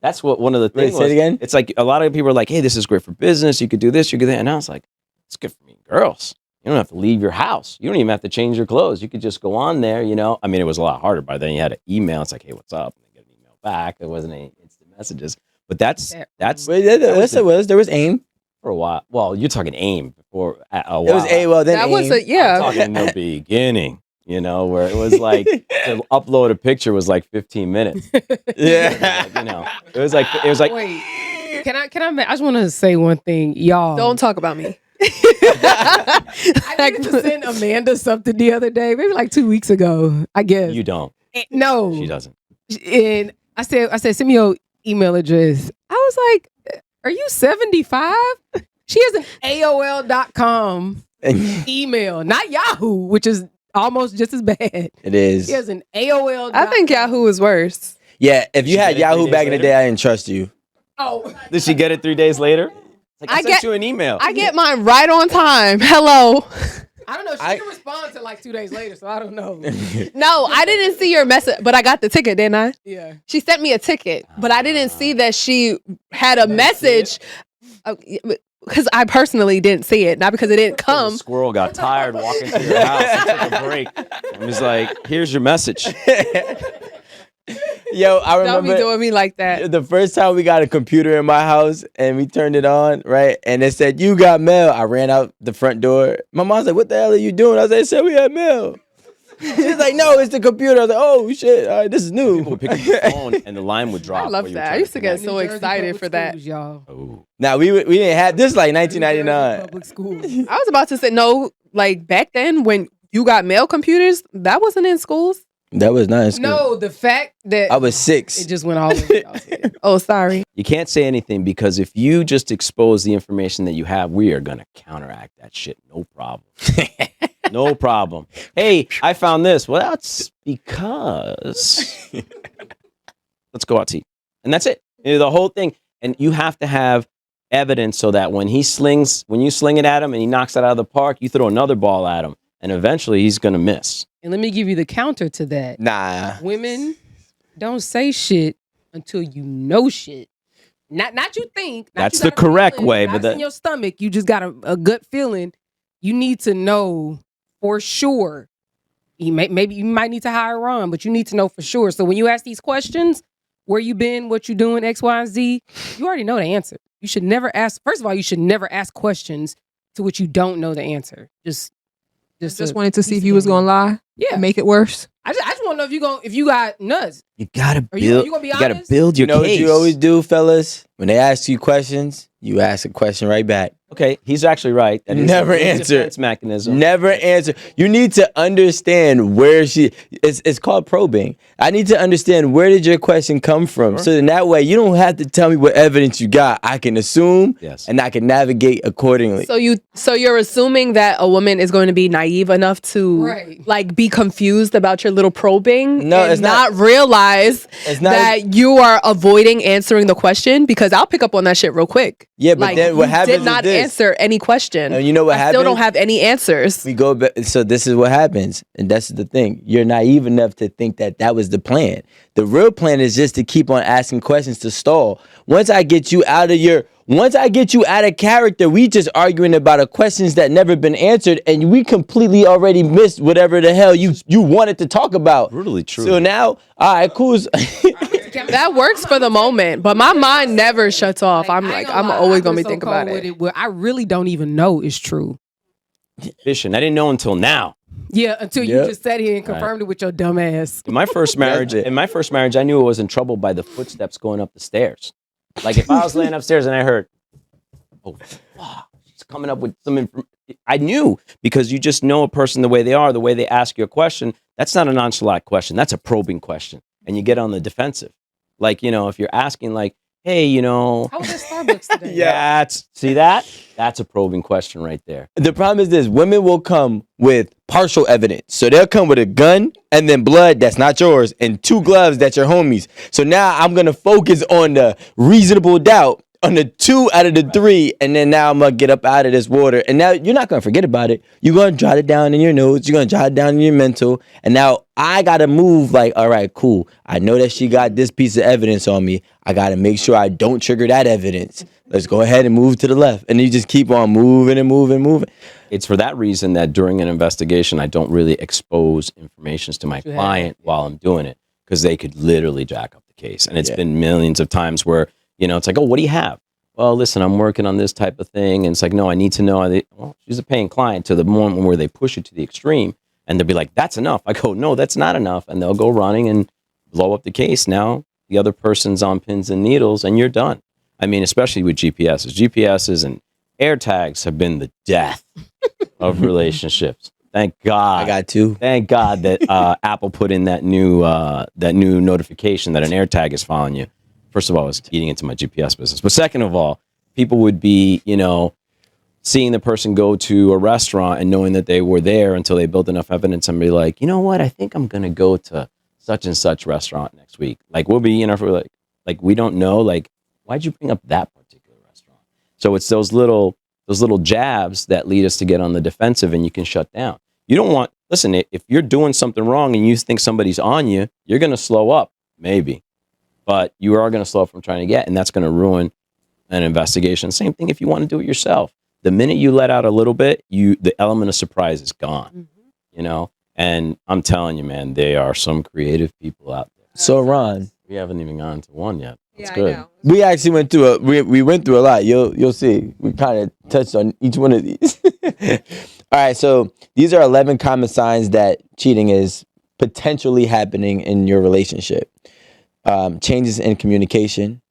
[SPEAKER 2] That's what one of the
[SPEAKER 3] Wait,
[SPEAKER 2] things
[SPEAKER 3] say it
[SPEAKER 2] was.
[SPEAKER 3] again?
[SPEAKER 2] It's like a lot of people are like, hey, this is great for business. You could do this, you could do that. And I was like, it's good for meeting girls. You don't have to leave your house. You don't even have to change your clothes. You could just go on there, you know. I mean, it was a lot harder by then. You had an email. It's like, hey, what's up? And then get an email back. There wasn't any instant messages. But that's
[SPEAKER 3] Wait, there was AIM.
[SPEAKER 2] for a while. Well, you're talking AIM for a while.
[SPEAKER 3] It was AOL. Then
[SPEAKER 1] That was
[SPEAKER 3] AIM.
[SPEAKER 1] a yeah.
[SPEAKER 2] I'm talking in the beginning, you know, where it was like to upload a picture was like 15 minutes.
[SPEAKER 3] Yeah.
[SPEAKER 2] You know, it was like
[SPEAKER 4] Wait, can I? I just want to say one thing, y'all.
[SPEAKER 1] Don't talk about me.
[SPEAKER 4] I needed to send Amanda something the other day, maybe like 2 weeks ago. I guess.
[SPEAKER 2] you don't.
[SPEAKER 4] No,
[SPEAKER 2] She doesn't.
[SPEAKER 4] And I said, send me your email address. I was like, are you 75? She has an AOL.com email, not Yahoo, which is almost just as bad.
[SPEAKER 3] It is.
[SPEAKER 4] He has an AOL.
[SPEAKER 1] I think Yahoo is worse.
[SPEAKER 3] Yeah, if you
[SPEAKER 2] She
[SPEAKER 3] had
[SPEAKER 2] get it 3
[SPEAKER 3] Yahoo
[SPEAKER 2] days
[SPEAKER 3] back in the
[SPEAKER 2] later?
[SPEAKER 3] day, I didn't trust you.
[SPEAKER 4] Oh,
[SPEAKER 2] Did she get it 3 days later? It's like, I
[SPEAKER 1] I
[SPEAKER 2] sent
[SPEAKER 1] get-
[SPEAKER 2] you an email.
[SPEAKER 1] I get mine right on time. Hello.
[SPEAKER 4] I don't know. She didn't respond to like 2 days later, so I don't know.
[SPEAKER 1] No, I didn't see your message, but I got the ticket, didn't I?
[SPEAKER 4] Yeah.
[SPEAKER 1] She sent me a ticket, but I didn't see that she had a message. Because I personally didn't see it, not because it didn't
[SPEAKER 2] The
[SPEAKER 1] come.
[SPEAKER 2] squirrel got tired walking to your house and took a break. And was like, here's your message.
[SPEAKER 3] Yo, I
[SPEAKER 1] Don't
[SPEAKER 3] remember
[SPEAKER 1] be doing me like that.
[SPEAKER 3] the first time we got a computer in my house and we turned it on, right? And it said, "You got mail." I ran out the front door. My mom's like, "What the hell are you doing?" I was like, "It said we had mail." She's like, "No, it's the computer." I was like, "Oh shit, all right, this is new."
[SPEAKER 2] People would pick up the phone and the line would drop.
[SPEAKER 1] I love
[SPEAKER 2] while you were
[SPEAKER 1] that. I
[SPEAKER 2] trying
[SPEAKER 1] used to get
[SPEAKER 2] connect.
[SPEAKER 1] so
[SPEAKER 4] New Jersey
[SPEAKER 1] excited
[SPEAKER 4] Public
[SPEAKER 1] for that.
[SPEAKER 4] Schools, y'all.
[SPEAKER 2] Oh.
[SPEAKER 3] Now we didn't have this like
[SPEAKER 4] New Jersey
[SPEAKER 3] 1999.
[SPEAKER 4] Public schools.
[SPEAKER 1] I was about to say, no, like back then when you got mail computers, that wasn't in schools.
[SPEAKER 3] That was not in school.
[SPEAKER 4] No, the fact that
[SPEAKER 3] I was 6.
[SPEAKER 4] it just went all over y'all's head.
[SPEAKER 1] Oh, sorry.
[SPEAKER 2] You can't say anything because if you just expose the information that you have, we are going to counteract that shit. No problem. No problem. Hey, I found this. Well, that's because. Let's go out to eat. And that's it. The whole thing. And you have to have evidence so that when you sling it at him and he knocks it out of the park, you throw another ball at him. And eventually he's going to miss.
[SPEAKER 4] And let me give you the counter to that.
[SPEAKER 3] Nah.
[SPEAKER 4] Women don't say shit until you know shit. Not you think. Not
[SPEAKER 2] That's
[SPEAKER 4] you
[SPEAKER 2] the
[SPEAKER 4] got a
[SPEAKER 2] correct
[SPEAKER 4] feeling,
[SPEAKER 2] way,
[SPEAKER 4] not
[SPEAKER 2] but that-
[SPEAKER 4] in your stomach. You just got a gut feeling. You need to know for sure. Maybe you might need to hire Ron, but you need to know for sure. So when you ask these questions, where you been, what you doing, X, Y, and Z, you already know the answer. You should never ask. First of all, you should never ask questions to which you don't know the answer. Just
[SPEAKER 6] wanted to see if you was gonna lie.
[SPEAKER 4] Yeah.
[SPEAKER 6] And make it worse.
[SPEAKER 4] I just want to know if you got nuts.
[SPEAKER 2] You gotta
[SPEAKER 4] Are
[SPEAKER 2] build.
[SPEAKER 4] you gonna be
[SPEAKER 2] You gotta
[SPEAKER 4] honest?
[SPEAKER 2] build
[SPEAKER 3] You
[SPEAKER 2] your
[SPEAKER 3] know
[SPEAKER 2] case.
[SPEAKER 3] what you always do, fellas? When they ask you questions, you ask a question right back.
[SPEAKER 2] Okay, he's actually right. That is
[SPEAKER 3] Never
[SPEAKER 2] a good
[SPEAKER 3] answer.
[SPEAKER 2] defense mechanism.
[SPEAKER 3] Never answer. You need to understand where it's called probing. I need to understand where did your question come from.
[SPEAKER 2] Sure.
[SPEAKER 3] So then that way you don't have to tell me what evidence you got. I can assume
[SPEAKER 2] Yes.
[SPEAKER 3] and I can navigate accordingly.
[SPEAKER 1] So you're assuming that a woman is going to be naive enough to
[SPEAKER 4] Right.
[SPEAKER 1] like be confused about your little probing
[SPEAKER 3] No,
[SPEAKER 1] and
[SPEAKER 3] it's not-
[SPEAKER 1] realize
[SPEAKER 3] It's not-
[SPEAKER 1] that you are avoiding answering the question, because I'll pick up on that shit real quick.
[SPEAKER 3] Yeah, but
[SPEAKER 1] like,
[SPEAKER 3] then what
[SPEAKER 1] you
[SPEAKER 3] happens
[SPEAKER 1] did not
[SPEAKER 3] is this.
[SPEAKER 1] answer any question.
[SPEAKER 3] And you know what
[SPEAKER 1] I still don't
[SPEAKER 3] happens?
[SPEAKER 1] have any answers.
[SPEAKER 3] We go back. So this is what happens, and that's the thing. You're naive enough to think that that was the plan. The real plan is just to keep on asking questions to stall. Once I get you out of character, we just arguing about a questions that never been answered, and we completely already missed whatever the hell you wanted to talk about.
[SPEAKER 2] Brutally true.
[SPEAKER 3] So now, all right, cool.
[SPEAKER 1] That works for the moment, but my mind never shuts off. I'm
[SPEAKER 4] I ain't
[SPEAKER 1] like, I'm
[SPEAKER 4] lie,
[SPEAKER 1] always
[SPEAKER 4] I've
[SPEAKER 1] gonna
[SPEAKER 4] been
[SPEAKER 1] be
[SPEAKER 4] so
[SPEAKER 1] thinking
[SPEAKER 4] cold
[SPEAKER 1] about
[SPEAKER 4] with
[SPEAKER 1] it.
[SPEAKER 4] Where I really don't even know is true.
[SPEAKER 2] Fishing. I didn't know until now.
[SPEAKER 4] Yeah, until you
[SPEAKER 3] Yep.
[SPEAKER 4] just sat here and confirmed it with your dumb ass.
[SPEAKER 2] In my first marriage,
[SPEAKER 3] it.
[SPEAKER 2] I knew I was in trouble by the footsteps going up the stairs. Like if I was laying upstairs and I heard, oh, fuck, she's coming up with some information. I knew, because you just know a person the way they are, the way they ask you a question. That's not a nonchalant question. That's a probing question. And you get on the defensive. Like, if you're asking like, hey,
[SPEAKER 4] How was at Starbucks today?
[SPEAKER 3] Yeah.
[SPEAKER 2] see that? That's a probing question right there.
[SPEAKER 3] The problem is this: women will come with partial evidence. So they'll come with a gun and then blood that's not yours and 2 gloves that's your homies. So now I'm gonna focus on the reasonable doubt on the 2 out of the 3, and then now I'm gonna get up out of this water. And now you're not gonna forget about it. You're gonna jot it down in your notes. You're gonna jot it down in your mental. And now I gotta move like, all right, cool. I know that she got this piece of evidence on me. I gotta make sure I don't trigger that evidence. Let's go ahead and move to the left. And you just keep on moving and moving and moving.
[SPEAKER 2] It's for that reason that during an investigation, I don't really expose information to my client while I'm doing it, because they could literally jack up the case. And it's been millions of times where, it's like, oh, what do you have? Well, listen, I'm working on this type of thing. And it's like, no, I need to know. Well, she's a paying client, to the moment where they push it to the extreme. And they'll be like, that's enough. I go, no, that's not enough. And they'll go running and blow up the case. Now the other person's on pins and needles and you're done. I mean, especially with GPSs. GPSs and AirTags have been the death of relationships. Thank God.
[SPEAKER 3] I got 2.
[SPEAKER 2] Thank God that Apple put in that new notification that an AirTag is following you. First of all, it's eating into my GPS business. But second of all, people would be, seeing the person go to a restaurant and knowing that they were there until they built enough evidence and be like, you know what, I think I'm gonna go to such and such restaurant next week. Like we'll be in our like we don't know, like, why'd you bring up that particular restaurant? So it's those little jabs that lead us to get on the defensive, and you can shut down. You don't want, listen, if you're doing something wrong and you think somebody's on you, you're gonna slow up, maybe. But you are gonna slow up from trying to get, and that's gonna ruin an investigation. Same thing if you want to do it yourself. The minute you let out a little bit, the element of surprise is gone. You know? And I'm telling you, man, there are some creative people out there.
[SPEAKER 3] So Ron,
[SPEAKER 2] We haven't even gone to one yet. That's
[SPEAKER 6] Yeah,
[SPEAKER 2] good.
[SPEAKER 6] I know.
[SPEAKER 3] we actually went through we went through a lot. You'll see. We kind of touched on each one of these. All right, so these are 11 common signs that cheating is potentially happening in your relationship. Changes in communication,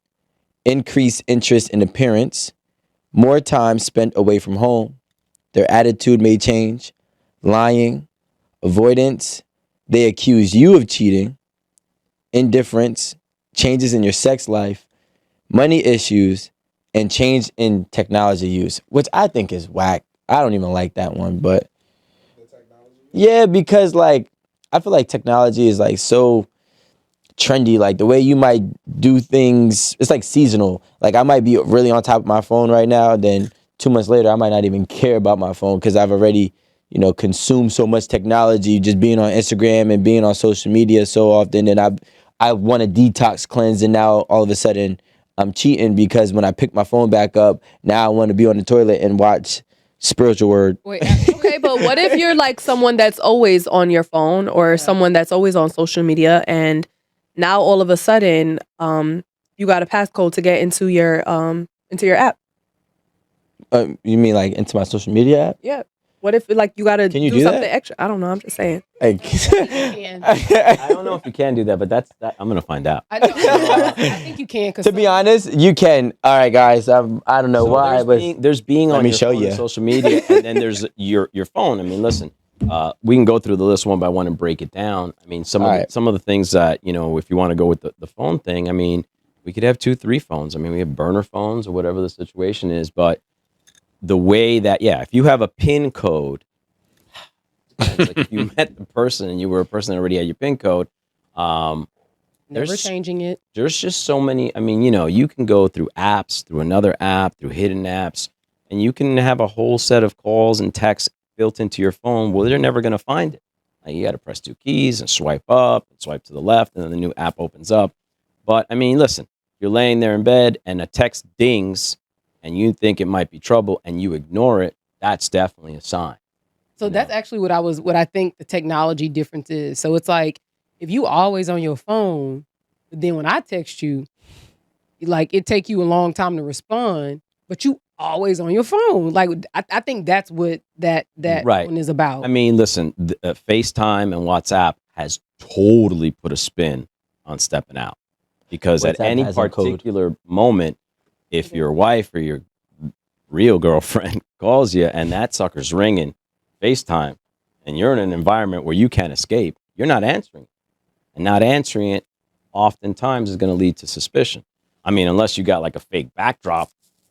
[SPEAKER 3] increased interest in appearance, more time spent away from home, their attitude may change, lying, avoidance, they accuse you of cheating, indifference, changes in your sex life, money issues, and change in technology use, which I think is whack. I don't even like that one, but yeah, because like I feel like technology is like so trendy. Like the way you might do things, it's like seasonal. Like I might be really on top of my phone right now, then 2 months later I might not even care about my phone because I've already, consumed so much technology, just being on Instagram and being on social media so often, and I want to detox cleanse, and now all of a sudden I'm cheating because when I pick my phone back up, now I want to be on the toilet and watch Spiritual Word.
[SPEAKER 4] Wait,
[SPEAKER 1] Okay, but what if you're like someone that's always on your phone or someone that's always on social media, and now all of a sudden you got a passcode to get into your app?
[SPEAKER 3] You mean like into my social media app?
[SPEAKER 1] Yeah. What if like you got to
[SPEAKER 3] Can you
[SPEAKER 1] do
[SPEAKER 3] do
[SPEAKER 1] something
[SPEAKER 3] that?
[SPEAKER 1] extra? I don't know. I'm just saying.
[SPEAKER 3] Like,
[SPEAKER 2] I don't know if you can do that, but that's that. I'm gonna find out.
[SPEAKER 4] I think you can.
[SPEAKER 3] to be honest, you can. All right, guys. I don't know
[SPEAKER 2] So
[SPEAKER 3] why, but
[SPEAKER 2] there's being
[SPEAKER 3] Let
[SPEAKER 2] on
[SPEAKER 3] me
[SPEAKER 2] your
[SPEAKER 3] show
[SPEAKER 2] phone
[SPEAKER 3] you.
[SPEAKER 2] and social media, and then there's your phone. I mean, listen, we can go through the list one by one and break it down. I mean, some
[SPEAKER 3] All
[SPEAKER 2] of
[SPEAKER 3] right.
[SPEAKER 2] some of the things that if you want to go with the phone thing, I mean, we could have 2-3 phones. I mean, we have burner phones or whatever the situation is, but the way that if you have a PIN code. It's like if you met the person and you were a person that already had your PIN code,
[SPEAKER 4] Never
[SPEAKER 2] there's-
[SPEAKER 4] changing it.
[SPEAKER 2] there's just so many. I mean, you can go through apps, through another app, through hidden apps, and you can have a whole set of calls and texts built into your phone. Well, they're never going to find it. Like, you got to press 2 keys and swipe up and swipe to the left, and then the new app opens up. But I mean, listen, you're laying there in bed and a text dings and you think it might be trouble and you ignore it. That's definitely a sign.
[SPEAKER 4] So that's actually what I think the technology difference is. So it's like if you always on your phone, but then when I text you, like it take you a long time to respond, but you always on your phone. Like I think that's what that
[SPEAKER 2] Right.
[SPEAKER 4] one is about.
[SPEAKER 2] I mean, listen, FaceTime and WhatsApp has totally put a spin on stepping out because at
[SPEAKER 3] WhatsApp
[SPEAKER 2] any
[SPEAKER 3] has a code.
[SPEAKER 2] particular moment, if your wife or your real girlfriend calls you and that sucker's ringing, FaceTime, and you're in an environment where you can't escape, you're not answering it. And not answering it oftentimes is going to lead to suspicion. I mean, unless you got like a fake backdrop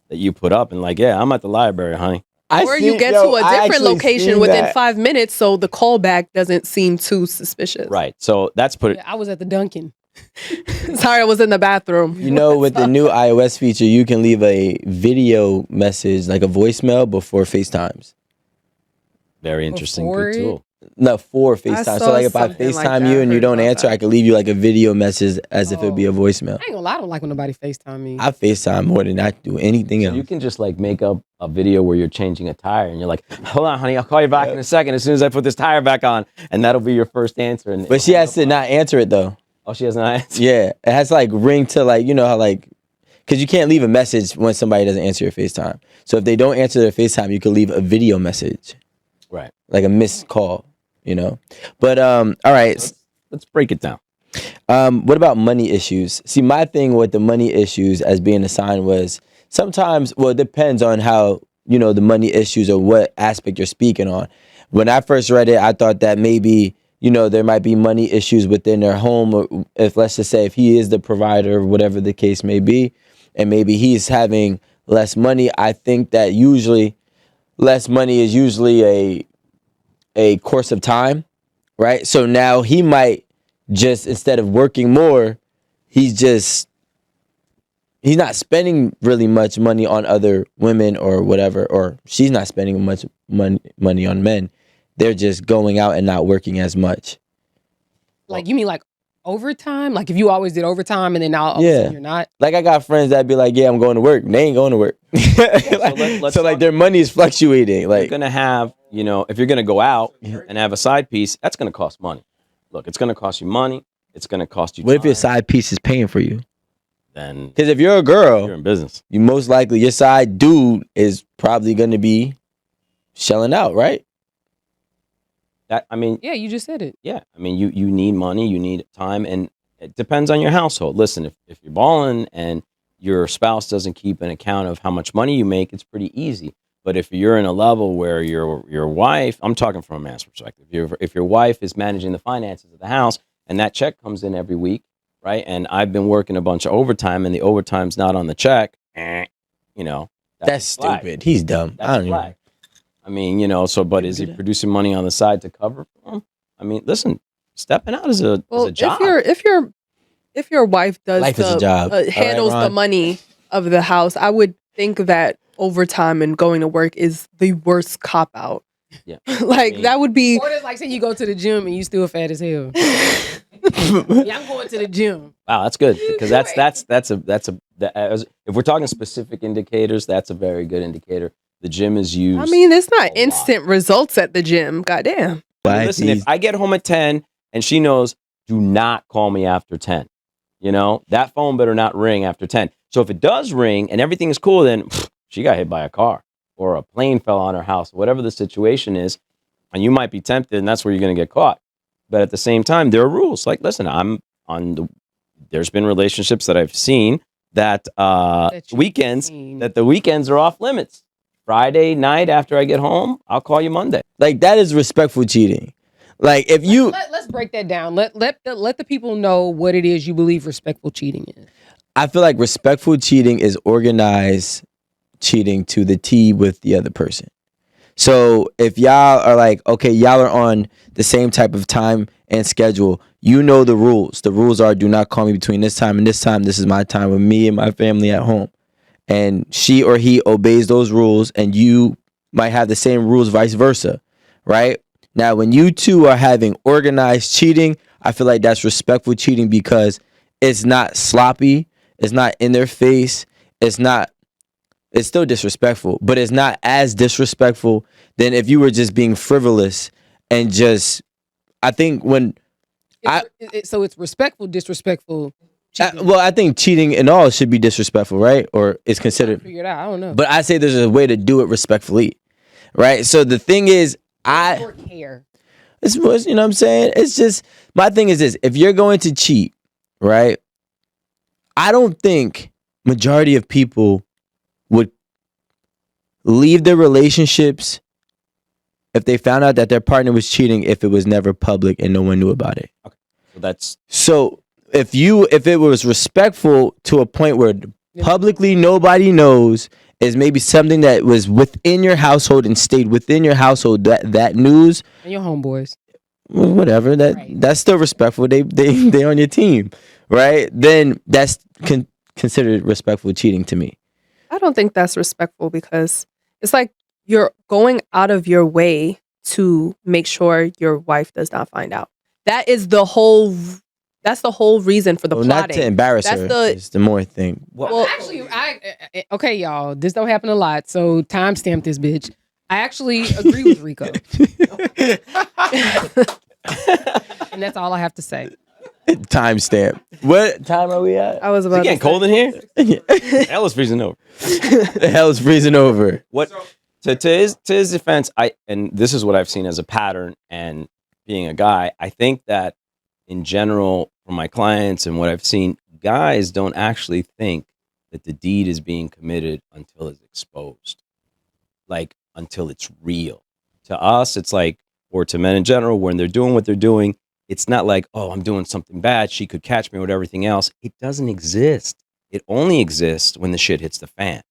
[SPEAKER 2] that you put up and like, I'm at the library, honey.
[SPEAKER 1] Or you get to a different location within 5 minutes, so the callback doesn't seem too suspicious.
[SPEAKER 2] Right. So that's put it.
[SPEAKER 4] I was at the Dunkin'.
[SPEAKER 1] Sorry, I was in the bathroom.
[SPEAKER 3] With the new iOS feature, you can leave a video message, like a voicemail, before FaceTimes.
[SPEAKER 2] Very interesting.
[SPEAKER 4] Before
[SPEAKER 2] Good
[SPEAKER 4] it?
[SPEAKER 2] tool.
[SPEAKER 3] No, for FaceTime. So
[SPEAKER 1] saw
[SPEAKER 3] like if I
[SPEAKER 1] something like
[SPEAKER 3] FaceTime
[SPEAKER 1] that.
[SPEAKER 3] you
[SPEAKER 1] I
[SPEAKER 3] and you
[SPEAKER 1] heard
[SPEAKER 3] don't
[SPEAKER 1] about
[SPEAKER 3] answer,
[SPEAKER 1] that.
[SPEAKER 3] I could leave you like a video message as if it'd be a voicemail.
[SPEAKER 4] I ain't gonna lie, I don't like when nobody FaceTime me.
[SPEAKER 3] I FaceTime more than I do anything
[SPEAKER 2] So
[SPEAKER 3] else.
[SPEAKER 2] you can just like make up a video where you're changing a tire and you're like, hold on, honey, I'll call you back in a second as soon as I put this tire back on. And that'll be your first answer. And
[SPEAKER 3] But she has to not answer it though.
[SPEAKER 2] Oh, she has not answered.
[SPEAKER 3] Yeah, it has to like ring to like, how like, because you can't leave a message when somebody doesn't answer your FaceTime. So if they don't answer their FaceTime, you can leave a video message,
[SPEAKER 2] Right.
[SPEAKER 3] like a missed call, But all right,
[SPEAKER 2] Let's break it down.
[SPEAKER 3] what about money issues? See, my thing with the money issues as being a sign was sometimes, well, it depends on how, the money issues or what aspect you're speaking on. When I first read it, I thought that maybe, there might be money issues within their home, or if let's just say if he is the provider, whatever the case may be, and maybe he's having less money. I think that usually less money is usually a course of time, right? So now he might just, instead of working more, he's not spending really much money on other women or whatever, or she's not spending much money on men. They're just going out and not working as much.
[SPEAKER 4] Like, you mean like overtime? Like, if you always did overtime and then now all of a
[SPEAKER 3] Yeah.
[SPEAKER 4] sudden you're not?
[SPEAKER 3] Like, I got friends that be like, yeah, I'm going to work. They ain't going to work.
[SPEAKER 2] let's
[SPEAKER 3] So, like,
[SPEAKER 2] talk-
[SPEAKER 3] their money is fluctuating.
[SPEAKER 2] You're
[SPEAKER 3] Like,
[SPEAKER 2] gonna have, if you're gonna go out and have a side piece, that's gonna cost money. Look, it's gonna cost you money. It's gonna cost you.
[SPEAKER 3] what if your
[SPEAKER 2] time.
[SPEAKER 3] side piece is paying for you?
[SPEAKER 2] Then
[SPEAKER 3] Because if you're a
[SPEAKER 2] you're
[SPEAKER 3] girl,
[SPEAKER 2] in business.
[SPEAKER 3] you most likely, your side dude is probably going to be shelling out, right?
[SPEAKER 4] Yeah, you just said it.
[SPEAKER 2] Yeah, you need money, you need time, and it depends on your household. Listen, if you're balling and your spouse doesn't keep an account of how much money you make, it's pretty easy. But if you're in a level where your wife, I'm talking from a man's perspective, if your wife is managing the finances of the house and that check comes in every week, right? And I've been working a bunch of overtime and the overtime's not on the check, that's
[SPEAKER 3] That's
[SPEAKER 2] a flag.
[SPEAKER 3] stupid. He's dumb.
[SPEAKER 2] That's
[SPEAKER 3] I
[SPEAKER 2] a
[SPEAKER 3] don't even.
[SPEAKER 2] flag. But is he producing money on the side to cover for him? Listen, stepping out is a job.
[SPEAKER 1] If your wife does
[SPEAKER 3] Life is a job. All right,
[SPEAKER 1] handles the
[SPEAKER 3] Ron?
[SPEAKER 1] money of the house, I would think that overtime and going to work is the worst cop out.
[SPEAKER 2] Yeah.
[SPEAKER 1] Like that would be.
[SPEAKER 4] Or it's like, say you go to the gym and you still fat as hell. Yeah, I'm going to the gym.
[SPEAKER 2] Wow, that's good because if we're talking specific indicators, that's a very good indicator. The gym is used.
[SPEAKER 1] I mean, it's
[SPEAKER 2] a
[SPEAKER 1] not
[SPEAKER 2] lot.
[SPEAKER 1] instant results at the gym. Goddamn.
[SPEAKER 2] Listen, if I get home at 10 and she knows, do not call me after 10. That phone better not ring after 10. So if it does ring and everything is cool, then she got hit by a car or a plane fell on her house, whatever the situation is, and you might be tempted, and that's where you're going to get caught. But at the same time, there are rules. Like, listen, there's been relationships that I've seen that
[SPEAKER 4] you've
[SPEAKER 2] weekends,
[SPEAKER 4] seen.
[SPEAKER 2] that the weekends are off limits. Friday night after I get home, I'll call you Monday.
[SPEAKER 3] Like, that is respectful cheating. Like, if you,
[SPEAKER 4] Let's break that down. Let the people know what it is you believe respectful cheating is.
[SPEAKER 3] I feel like respectful cheating is organized cheating to the T with the other person. So if y'all are like, okay, y'all are on the same type of time and schedule, you know the rules. The rules are, do not call me between this time and this time. This is my time with me and my family at home. And she or he obeys those rules, and you might have the same rules, vice versa, right? Now, when you two are having organized cheating, I feel like that's respectful cheating because it's not sloppy, it's not in their face, it's still disrespectful, but it's not as disrespectful than if you were just being frivolous and just, I think when,
[SPEAKER 4] So it's respectful, disrespectful. Cheating.
[SPEAKER 3] I think cheating and all should be disrespectful, right? Or it's considered,
[SPEAKER 4] Figure it out. I don't know.
[SPEAKER 3] but I say there's a way to do it respectfully, right? So the thing is,
[SPEAKER 4] Or care.
[SPEAKER 3] it's, you know what I'm saying? It's just, my thing is this, if you're going to cheat, right? I don't think majority of people would leave their relationships if they found out that their partner was cheating if it was never public and no one knew about it.
[SPEAKER 2] So that's
[SPEAKER 3] So if it was respectful to a point where publicly nobody knows, is maybe something that was within your household and stayed within your household, that news,
[SPEAKER 4] And your homeboys.
[SPEAKER 3] well, whatever,
[SPEAKER 4] Right.
[SPEAKER 3] that's still respectful. They on your team, right? Then that's considered respectful cheating to me.
[SPEAKER 1] I don't think that's respectful because it's like you're going out of your way to make sure your wife does not find out. That's the whole reason for the
[SPEAKER 3] Well, not
[SPEAKER 1] plotting.
[SPEAKER 3] to embarrass
[SPEAKER 1] That's
[SPEAKER 3] her.
[SPEAKER 1] the-
[SPEAKER 3] It's the more thing.
[SPEAKER 1] Well,
[SPEAKER 4] Actually, okay, y'all. This don't happen a lot, so timestamp this bitch. I actually agree with Rico, and that's all I have to say.
[SPEAKER 3] Timestamp. What time are we at?
[SPEAKER 1] I was
[SPEAKER 2] Is
[SPEAKER 1] about
[SPEAKER 2] it getting
[SPEAKER 1] to say-
[SPEAKER 2] cold in here? Hell is freezing over.
[SPEAKER 3] The hell is freezing over.
[SPEAKER 2] What to his defense, and this is what I've seen as a pattern, and being a guy, I think that in general, from my clients and what I've seen, guys don't actually think that the deed is being committed until it's exposed, like until it's real. To us, it's like, or to men in general, when they're doing what they're doing, it's not like, oh, I'm doing something bad, she could catch me with everything else. It doesn't exist. It only exists when the shit hits the fan.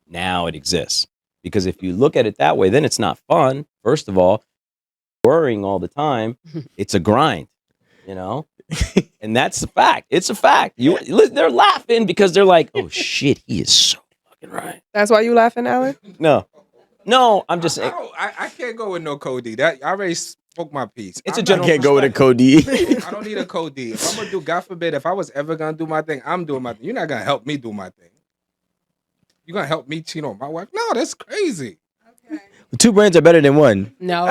[SPEAKER 2] Now it exists. Because if you look at it that way, then it's not fun. First of all, worrying all the time, it's a grind, you know? And that's a fact. It's a fact. They're laughing because they're like, oh shit, he is so fucking right.
[SPEAKER 1] That's why you laughing, Alan?
[SPEAKER 2] No, I'm just saying.
[SPEAKER 5] I can't go with no Cody. That I already spoke my piece.
[SPEAKER 2] It's a
[SPEAKER 5] I'm
[SPEAKER 2] general
[SPEAKER 3] I can't go with a Cody.
[SPEAKER 5] I don't need a Cody. If I'm gonna do, God forbid, if I was ever gonna do my thing, I'm doing my thing. You're not gonna help me do my thing. You're gonna help me cheat on my wife? No, that's crazy.
[SPEAKER 3] Two brains are better than one.
[SPEAKER 4] No,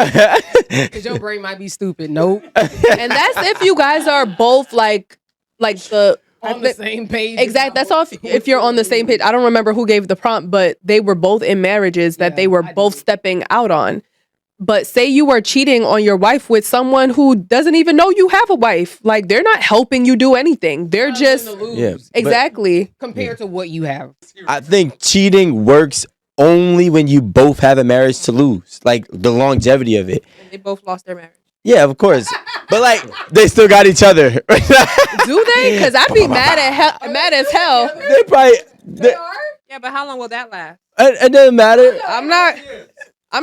[SPEAKER 4] because your brain might be stupid. Nope.
[SPEAKER 1] And that's if you guys are both like the
[SPEAKER 4] On the same page.
[SPEAKER 1] exactly. That's all. If you're on the same page, I don't remember who gave the prompt, but they were both in marriages that
[SPEAKER 4] Yeah,
[SPEAKER 1] they were
[SPEAKER 4] I
[SPEAKER 1] both
[SPEAKER 4] do.
[SPEAKER 1] stepping out on. But say you are cheating on your wife with someone who doesn't even know you have a wife. Like they're not helping you do anything. They're just
[SPEAKER 3] Yeah. But
[SPEAKER 1] exactly.
[SPEAKER 4] compared to what you have.
[SPEAKER 3] I think cheating works only when you both have a marriage to lose, like the longevity of it.
[SPEAKER 6] And they both lost their marriage.
[SPEAKER 3] Yeah, of course. But like they still got each other.
[SPEAKER 1] Do they? Because I'd be mad as hell.
[SPEAKER 3] They probably.
[SPEAKER 6] Yeah, but how long will that last?
[SPEAKER 3] It doesn't matter.
[SPEAKER 1] I'm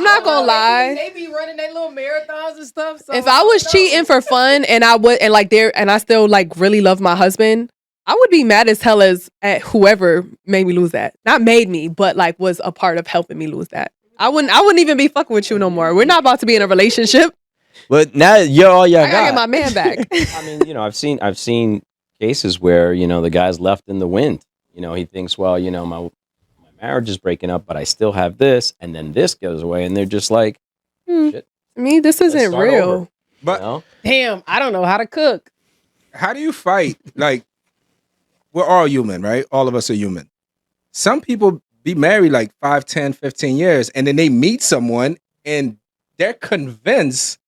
[SPEAKER 1] not gonna lie.
[SPEAKER 4] They be running their little marathons and stuff. So
[SPEAKER 1] If I was cheating for fun and I still like really love my husband, I would be mad as hell at whoever made me lose that. Not made me, but like was a part of helping me lose that. I wouldn't even be fucking with you no more. We're not about to be in a relationship.
[SPEAKER 3] But now you're all y'all
[SPEAKER 1] I gotta get my
[SPEAKER 3] got.
[SPEAKER 1] man back.
[SPEAKER 2] I mean, you know, I've seen cases where, you know, the guy's left in the wind. You know, he thinks, well, you know, my marriage is breaking up, but I still have this, and then this goes away, and they're just like, shit,
[SPEAKER 1] Me, this
[SPEAKER 2] let's
[SPEAKER 1] isn't
[SPEAKER 2] start
[SPEAKER 1] real.
[SPEAKER 2] over,
[SPEAKER 5] But
[SPEAKER 2] you know?
[SPEAKER 4] damn, I don't know how to cook.
[SPEAKER 5] how do you fight? Like, we're all human, right? All of us are human. Some people be married like 5, 10, 15 years, and then they meet someone and they're convinced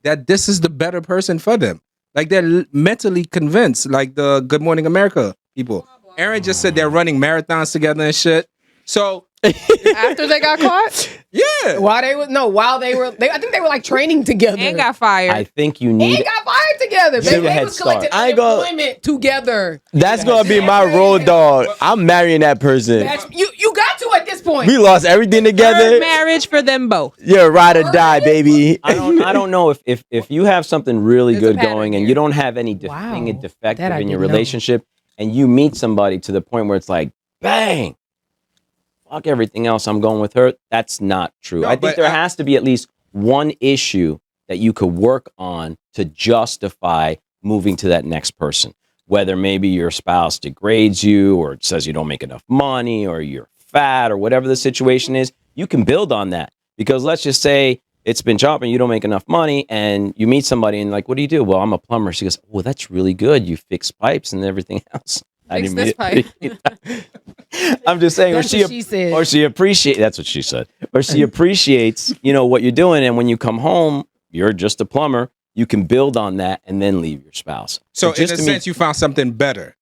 [SPEAKER 5] that this is the better person for them. Like they're mentally convinced, like the Good Morning America people. Aaron just said they're running marathons together and shit. So
[SPEAKER 1] After they got caught,
[SPEAKER 5] yeah,
[SPEAKER 4] While they were, I think they were like training together.
[SPEAKER 6] And got fired.
[SPEAKER 2] I think you
[SPEAKER 4] And
[SPEAKER 2] need
[SPEAKER 4] got fired together.
[SPEAKER 2] You need a
[SPEAKER 4] They
[SPEAKER 2] head
[SPEAKER 4] was
[SPEAKER 2] start.
[SPEAKER 4] collecting
[SPEAKER 3] I ain't gonna-
[SPEAKER 4] unemployment together.
[SPEAKER 3] That's gonna be my road dog. I'm marrying that person.
[SPEAKER 4] That's, you got to at this point.
[SPEAKER 3] We lost everything
[SPEAKER 6] Third
[SPEAKER 3] together.
[SPEAKER 6] marriage for them both.
[SPEAKER 3] You're ride or die, baby.
[SPEAKER 2] I don't know if you have something really
[SPEAKER 6] There's a
[SPEAKER 2] good
[SPEAKER 6] pattern
[SPEAKER 2] going and
[SPEAKER 6] here.
[SPEAKER 2] you don't have any
[SPEAKER 4] Wow.
[SPEAKER 2] thing defective
[SPEAKER 4] That I
[SPEAKER 2] in your
[SPEAKER 4] didn't know.
[SPEAKER 2] relationship, and you meet somebody to the point where it's like, bang, fuck everything else, I'm going with her. That's not true.
[SPEAKER 5] No,
[SPEAKER 2] I think
[SPEAKER 5] but
[SPEAKER 2] there
[SPEAKER 5] I-
[SPEAKER 2] has to be at least one issue that you could work on to justify moving to that next person. Whether maybe your spouse degrades you or says you don't make enough money or you're fat or whatever the situation is, you can build on that. Because let's just say it's been chopping, you don't make enough money, and you meet somebody and like, what do you do? Well, I'm a plumber. She goes, well, that's really good. You fix pipes and everything else.
[SPEAKER 6] Fix
[SPEAKER 2] mean
[SPEAKER 6] this
[SPEAKER 2] it. I'm just saying,
[SPEAKER 4] That's what she said.
[SPEAKER 2] or she appreciates. That's what she said. Or she appreciates, you know, what you're doing, and when you come home, you're just a plumber. You can build on that and then leave your spouse.
[SPEAKER 5] so in
[SPEAKER 2] just
[SPEAKER 5] a
[SPEAKER 2] to me-
[SPEAKER 5] sense, you found something better.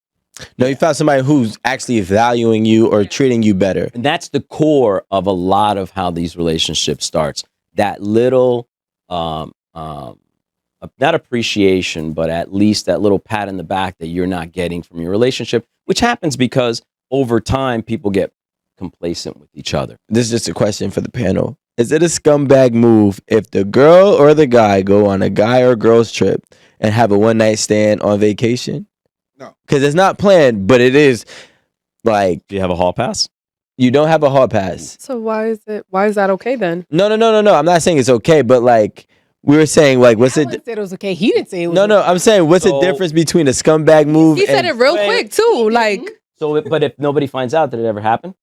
[SPEAKER 3] No, you found somebody who's actually valuing you or treating you better.
[SPEAKER 2] And that's the core of a lot of how these relationships starts. That little, not appreciation, but at least that little pat in the back that you're not getting from your relationship, which happens because over time people get complacent with each other.
[SPEAKER 3] This is just a question for the panel. Is it a scumbag move if the girl or the guy go on a guy or girl's trip and have a one night stand on vacation?
[SPEAKER 5] No.
[SPEAKER 3] Because it's not planned, but it is like
[SPEAKER 2] Do you have a hall pass?
[SPEAKER 3] you don't have a hall pass.
[SPEAKER 1] so why is that okay then?
[SPEAKER 3] No. I'm not saying it's okay, but like we were saying, like, what's
[SPEAKER 4] Alan
[SPEAKER 3] it?
[SPEAKER 4] said it was okay. He didn't say it was
[SPEAKER 3] No,
[SPEAKER 4] okay.
[SPEAKER 3] I'm saying what's the
[SPEAKER 2] So-
[SPEAKER 3] difference between a scumbag move
[SPEAKER 1] He said
[SPEAKER 3] and
[SPEAKER 1] it real
[SPEAKER 2] Wait.
[SPEAKER 1] quick too. Like,
[SPEAKER 2] So, but if nobody finds out, did it ever happen?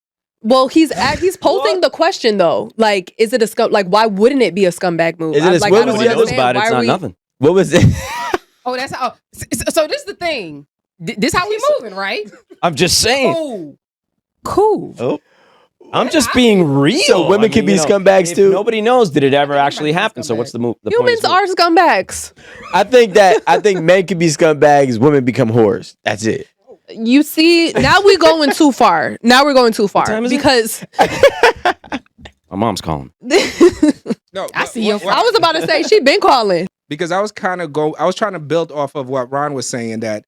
[SPEAKER 1] well, he's posing the question though. Like, is it a scum? Like, why wouldn't it be a scumbag move?
[SPEAKER 3] Is it a-
[SPEAKER 1] Like,
[SPEAKER 3] what
[SPEAKER 1] I
[SPEAKER 3] was
[SPEAKER 1] don't
[SPEAKER 3] the
[SPEAKER 2] Nobody knows
[SPEAKER 3] other-
[SPEAKER 1] understand.
[SPEAKER 2] about it.
[SPEAKER 1] Why
[SPEAKER 2] It's
[SPEAKER 1] are
[SPEAKER 2] not
[SPEAKER 1] we-
[SPEAKER 2] nothing.
[SPEAKER 3] what was it?
[SPEAKER 4] Oh, that's how. So this is the thing. This how we moving, right?
[SPEAKER 2] I'm just saying.
[SPEAKER 4] Cool.
[SPEAKER 3] Oh.
[SPEAKER 2] I'm just being real.
[SPEAKER 3] So women can be scumbags
[SPEAKER 2] if
[SPEAKER 3] too?
[SPEAKER 2] Nobody knows. Did it ever
[SPEAKER 4] think
[SPEAKER 2] actually
[SPEAKER 4] everybody's
[SPEAKER 2] happen? So
[SPEAKER 4] scumbag.
[SPEAKER 2] what's the move? The
[SPEAKER 1] Humans
[SPEAKER 2] point is-
[SPEAKER 1] are scumbags.
[SPEAKER 3] I think men can be scumbags, women become whores. That's it.
[SPEAKER 1] You see, now we're going too far. Now we're going too far
[SPEAKER 2] time is it?
[SPEAKER 1] because
[SPEAKER 2] My mom's calling.
[SPEAKER 5] No,
[SPEAKER 4] I see your
[SPEAKER 1] I was about to say she been calling.
[SPEAKER 5] because I was trying to build off of what Ron was saying, that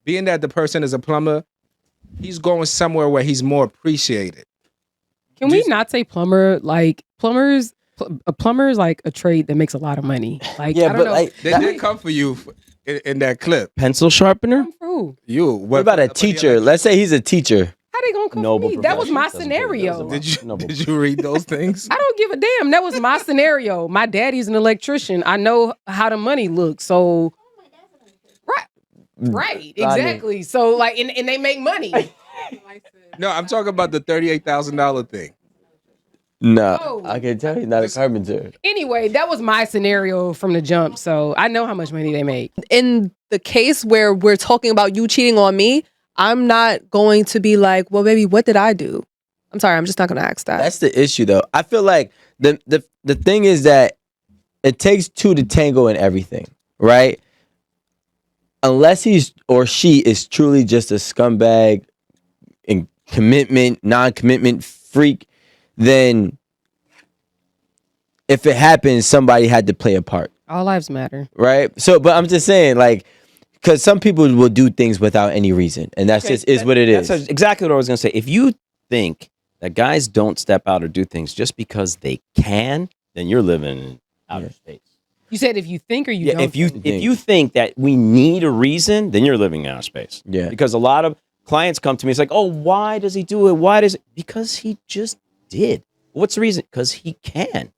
[SPEAKER 5] being that the person is a plumber, he's going somewhere where he's more appreciated.
[SPEAKER 4] Can we not say plumber? Like a plumber is like a trade that makes a lot of money. Like
[SPEAKER 3] Yeah,
[SPEAKER 4] I don't
[SPEAKER 3] but
[SPEAKER 4] know.
[SPEAKER 3] like,
[SPEAKER 5] They did come for you in that clip.
[SPEAKER 2] Pencil sharpener?
[SPEAKER 4] Come for who?
[SPEAKER 5] You.
[SPEAKER 3] what about a teacher? Let's say he's a teacher.
[SPEAKER 4] How they gonna come
[SPEAKER 2] Noble
[SPEAKER 4] for me? That was my
[SPEAKER 2] profession. Doesn't pay
[SPEAKER 4] scenario.
[SPEAKER 2] bills.
[SPEAKER 5] Did you read those things?
[SPEAKER 4] I don't give a damn. That was my scenario. My daddy's an electrician. I know how the money looks. So right, exactly. So like, and they make money.
[SPEAKER 5] No, I'm talking about the $38,000 thing.
[SPEAKER 3] No,
[SPEAKER 4] Oh.
[SPEAKER 3] I can tell he's not a carpenter.
[SPEAKER 4] Anyway, that was my scenario from the jump. So I know how much money they make.
[SPEAKER 1] In the case where we're talking about you cheating on me, I'm not going to be like, well, baby, what did I do? I'm sorry, I'm just not going to ask that.
[SPEAKER 3] That's the issue, though. I feel like the thing is that it takes two to tango in everything, right? Unless he's or she is truly just a scumbag and non-commitment freak, then if it happens, somebody had to play a part,
[SPEAKER 4] All lives matter.
[SPEAKER 3] right? So, but I'm just saying, like, because some people will do things without any reason, and that's just is what it is.
[SPEAKER 2] That's exactly what I was going to say. If you think that guys don't step out or do things just because they can, then you're living in outer space.
[SPEAKER 4] You said if you think or you
[SPEAKER 2] Yeah,
[SPEAKER 4] don't.
[SPEAKER 2] if you
[SPEAKER 4] think.
[SPEAKER 2] if you think that we need a reason, then you're living in outer space.
[SPEAKER 3] Yeah.
[SPEAKER 2] Because a lot of clients come to me, it's like, oh, why does he do it? Why does it? Because he just did. What's the reason? Because he can.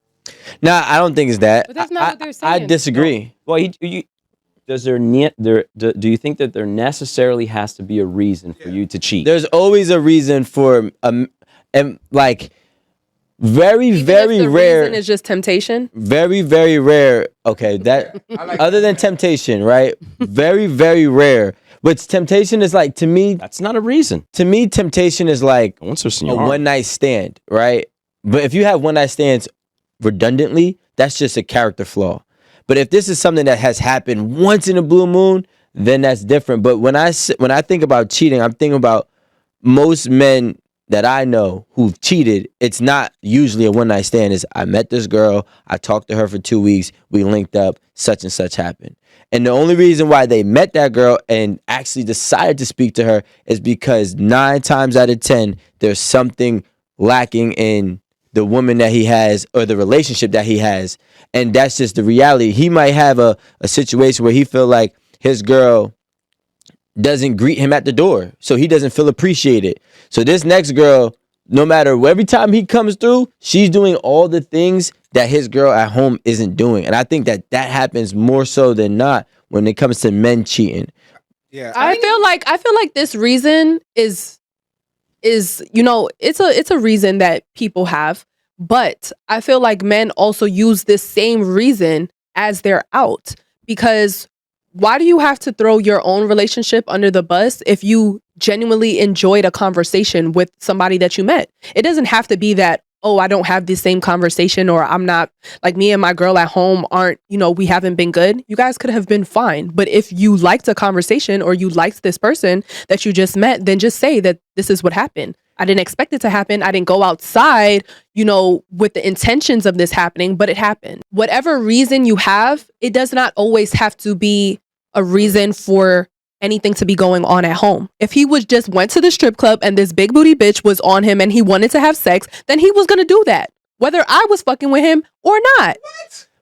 [SPEAKER 3] Nah, I don't think it's that.
[SPEAKER 4] But that's not what they're
[SPEAKER 3] I
[SPEAKER 4] saying.
[SPEAKER 3] disagree.
[SPEAKER 2] Well, does there do you think that there necessarily has to be a reason for you to cheat?
[SPEAKER 3] There's always a reason for and like very
[SPEAKER 1] Even if
[SPEAKER 3] very
[SPEAKER 1] the
[SPEAKER 3] rare.
[SPEAKER 1] reason is just temptation.
[SPEAKER 3] Very, very rare. Okay, that other than temptation, right? Very, very rare. But temptation is like to me.
[SPEAKER 2] That's not a reason.
[SPEAKER 3] To me, temptation is like
[SPEAKER 2] Once there's
[SPEAKER 3] a
[SPEAKER 2] in your heart.
[SPEAKER 3] one night stand, right? But if you have one night stands redundantly, that's just a character flaw. But if this is something that has happened once in a blue moon, then that's different. But when I think about cheating, I'm thinking about most men that I know who've cheated. It's not usually a one night stand. Is I met this girl, I talked to her for 2 weeks, we linked up, such and such happened. And the only reason why they met that girl and actually decided to speak to her is because 9 times out of 10, there's something lacking in the woman that he has or the relationship that he has. And that's just the reality. He might have a situation where he feel like his girl doesn't greet him at the door, so he doesn't feel appreciated. So this next girl, no matter every time he comes through, she's doing all the things that his girl at home isn't doing. And I think that happens more so than not when it comes to men cheating.
[SPEAKER 5] Yeah.
[SPEAKER 1] I feel like this reason is it's a reason that people have, but I feel like men also use this same reason as their out, because why do you have to throw your own relationship under the bus if you genuinely enjoyed a conversation with somebody that you met? It doesn't have to be that, oh, I don't have the same conversation, or I'm not, like, me and my girl at home aren't, we haven't been good. You guys could have been fine. But if you liked a conversation or you liked this person that you just met, then just say that this is what happened. I didn't expect it to happen. I didn't go outside, with the intentions of this happening, but it happened. Whatever reason you have, it does not always have to be a reason for anything to be going on at home. If he just went to the strip club and this big booty bitch was on him and he wanted to have sex, then he was going to do that, whether I was fucking with him or not.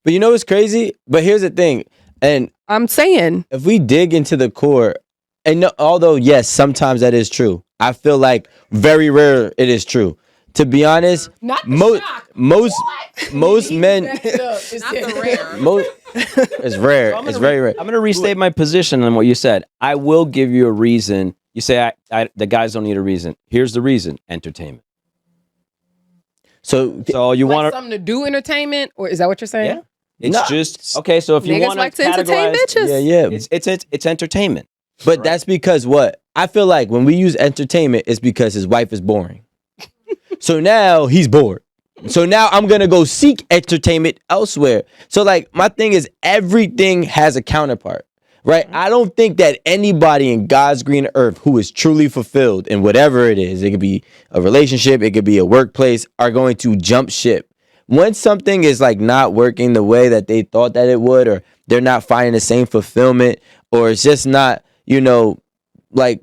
[SPEAKER 3] But you know what's crazy? But here's the thing. And
[SPEAKER 1] I'm saying,
[SPEAKER 3] if we dig into the core, and although, yes, sometimes that is true, I feel like very rare it is true. To be honest,
[SPEAKER 4] Not the shock.
[SPEAKER 3] most men,
[SPEAKER 6] Not the rare.
[SPEAKER 3] it's rare. It's very rare.
[SPEAKER 2] I'm going to restate my position on what you said. I will give you a reason. You say the guys don't need a reason. Here's the reason: entertainment.
[SPEAKER 3] So
[SPEAKER 2] you
[SPEAKER 4] Like
[SPEAKER 2] want
[SPEAKER 4] something to do entertainment, or is that what you're saying?
[SPEAKER 2] Yeah. It's
[SPEAKER 3] Nah.
[SPEAKER 2] just okay. So if you
[SPEAKER 1] niggas
[SPEAKER 2] want
[SPEAKER 1] like to entertain bitches.
[SPEAKER 3] yeah.
[SPEAKER 2] it's entertainment.
[SPEAKER 3] But that's because what? I feel like when we use entertainment, it's because his wife is boring. So now he's bored. So now I'm going to go seek entertainment elsewhere. So like my thing is everything has a counterpart, right? I don't think that anybody in God's green earth who is truly fulfilled in whatever it is, it could be a relationship, it could be a workplace, are going to jump ship. Once something is like not working the way that they thought that it would, or they're not finding the same fulfillment, or it's just not, like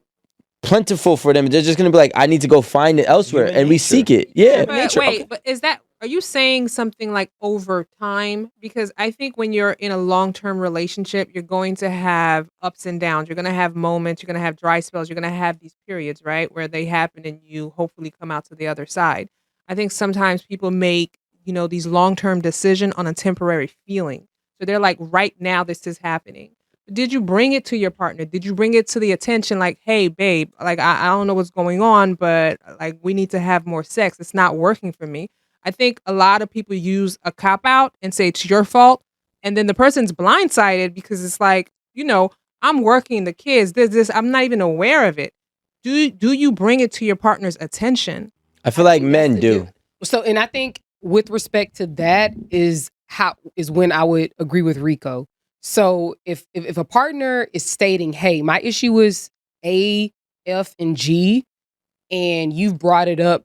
[SPEAKER 3] plentiful for them. They're just gonna be like, I need to go find it elsewhere,
[SPEAKER 2] Human
[SPEAKER 3] and we
[SPEAKER 2] nature.
[SPEAKER 3] seek it. Yeah.
[SPEAKER 6] But
[SPEAKER 2] nature,
[SPEAKER 6] wait,
[SPEAKER 2] okay.
[SPEAKER 6] but are you saying something like over time? Because I think when you're in a long-term relationship, you're going to have ups and downs. You're going to have moments, you're going to have dry spells, you're going to have these periods, right? Where they happen and you hopefully come out to the other side. I think sometimes people make, these long-term decisions on a temporary feeling. So they're like, right now, this is happening. Did you bring it to your partner? Did you bring it to the attention like, hey, babe, like, I don't know what's going on, but like, we need to have more sex. It's not working for me. I think a lot of people use a cop out and say it's your fault. And then the person's blindsided because it's like, I'm working the kids. This, I'm not even aware of it. Do you bring it to your partner's attention?
[SPEAKER 3] I feel like
[SPEAKER 4] think
[SPEAKER 3] men
[SPEAKER 4] that's the
[SPEAKER 3] do.
[SPEAKER 4] diff- So, and I think with respect to that is when I would agree with Rico. So if a partner is stating, hey, my issue is A, F, and G, and you've brought it up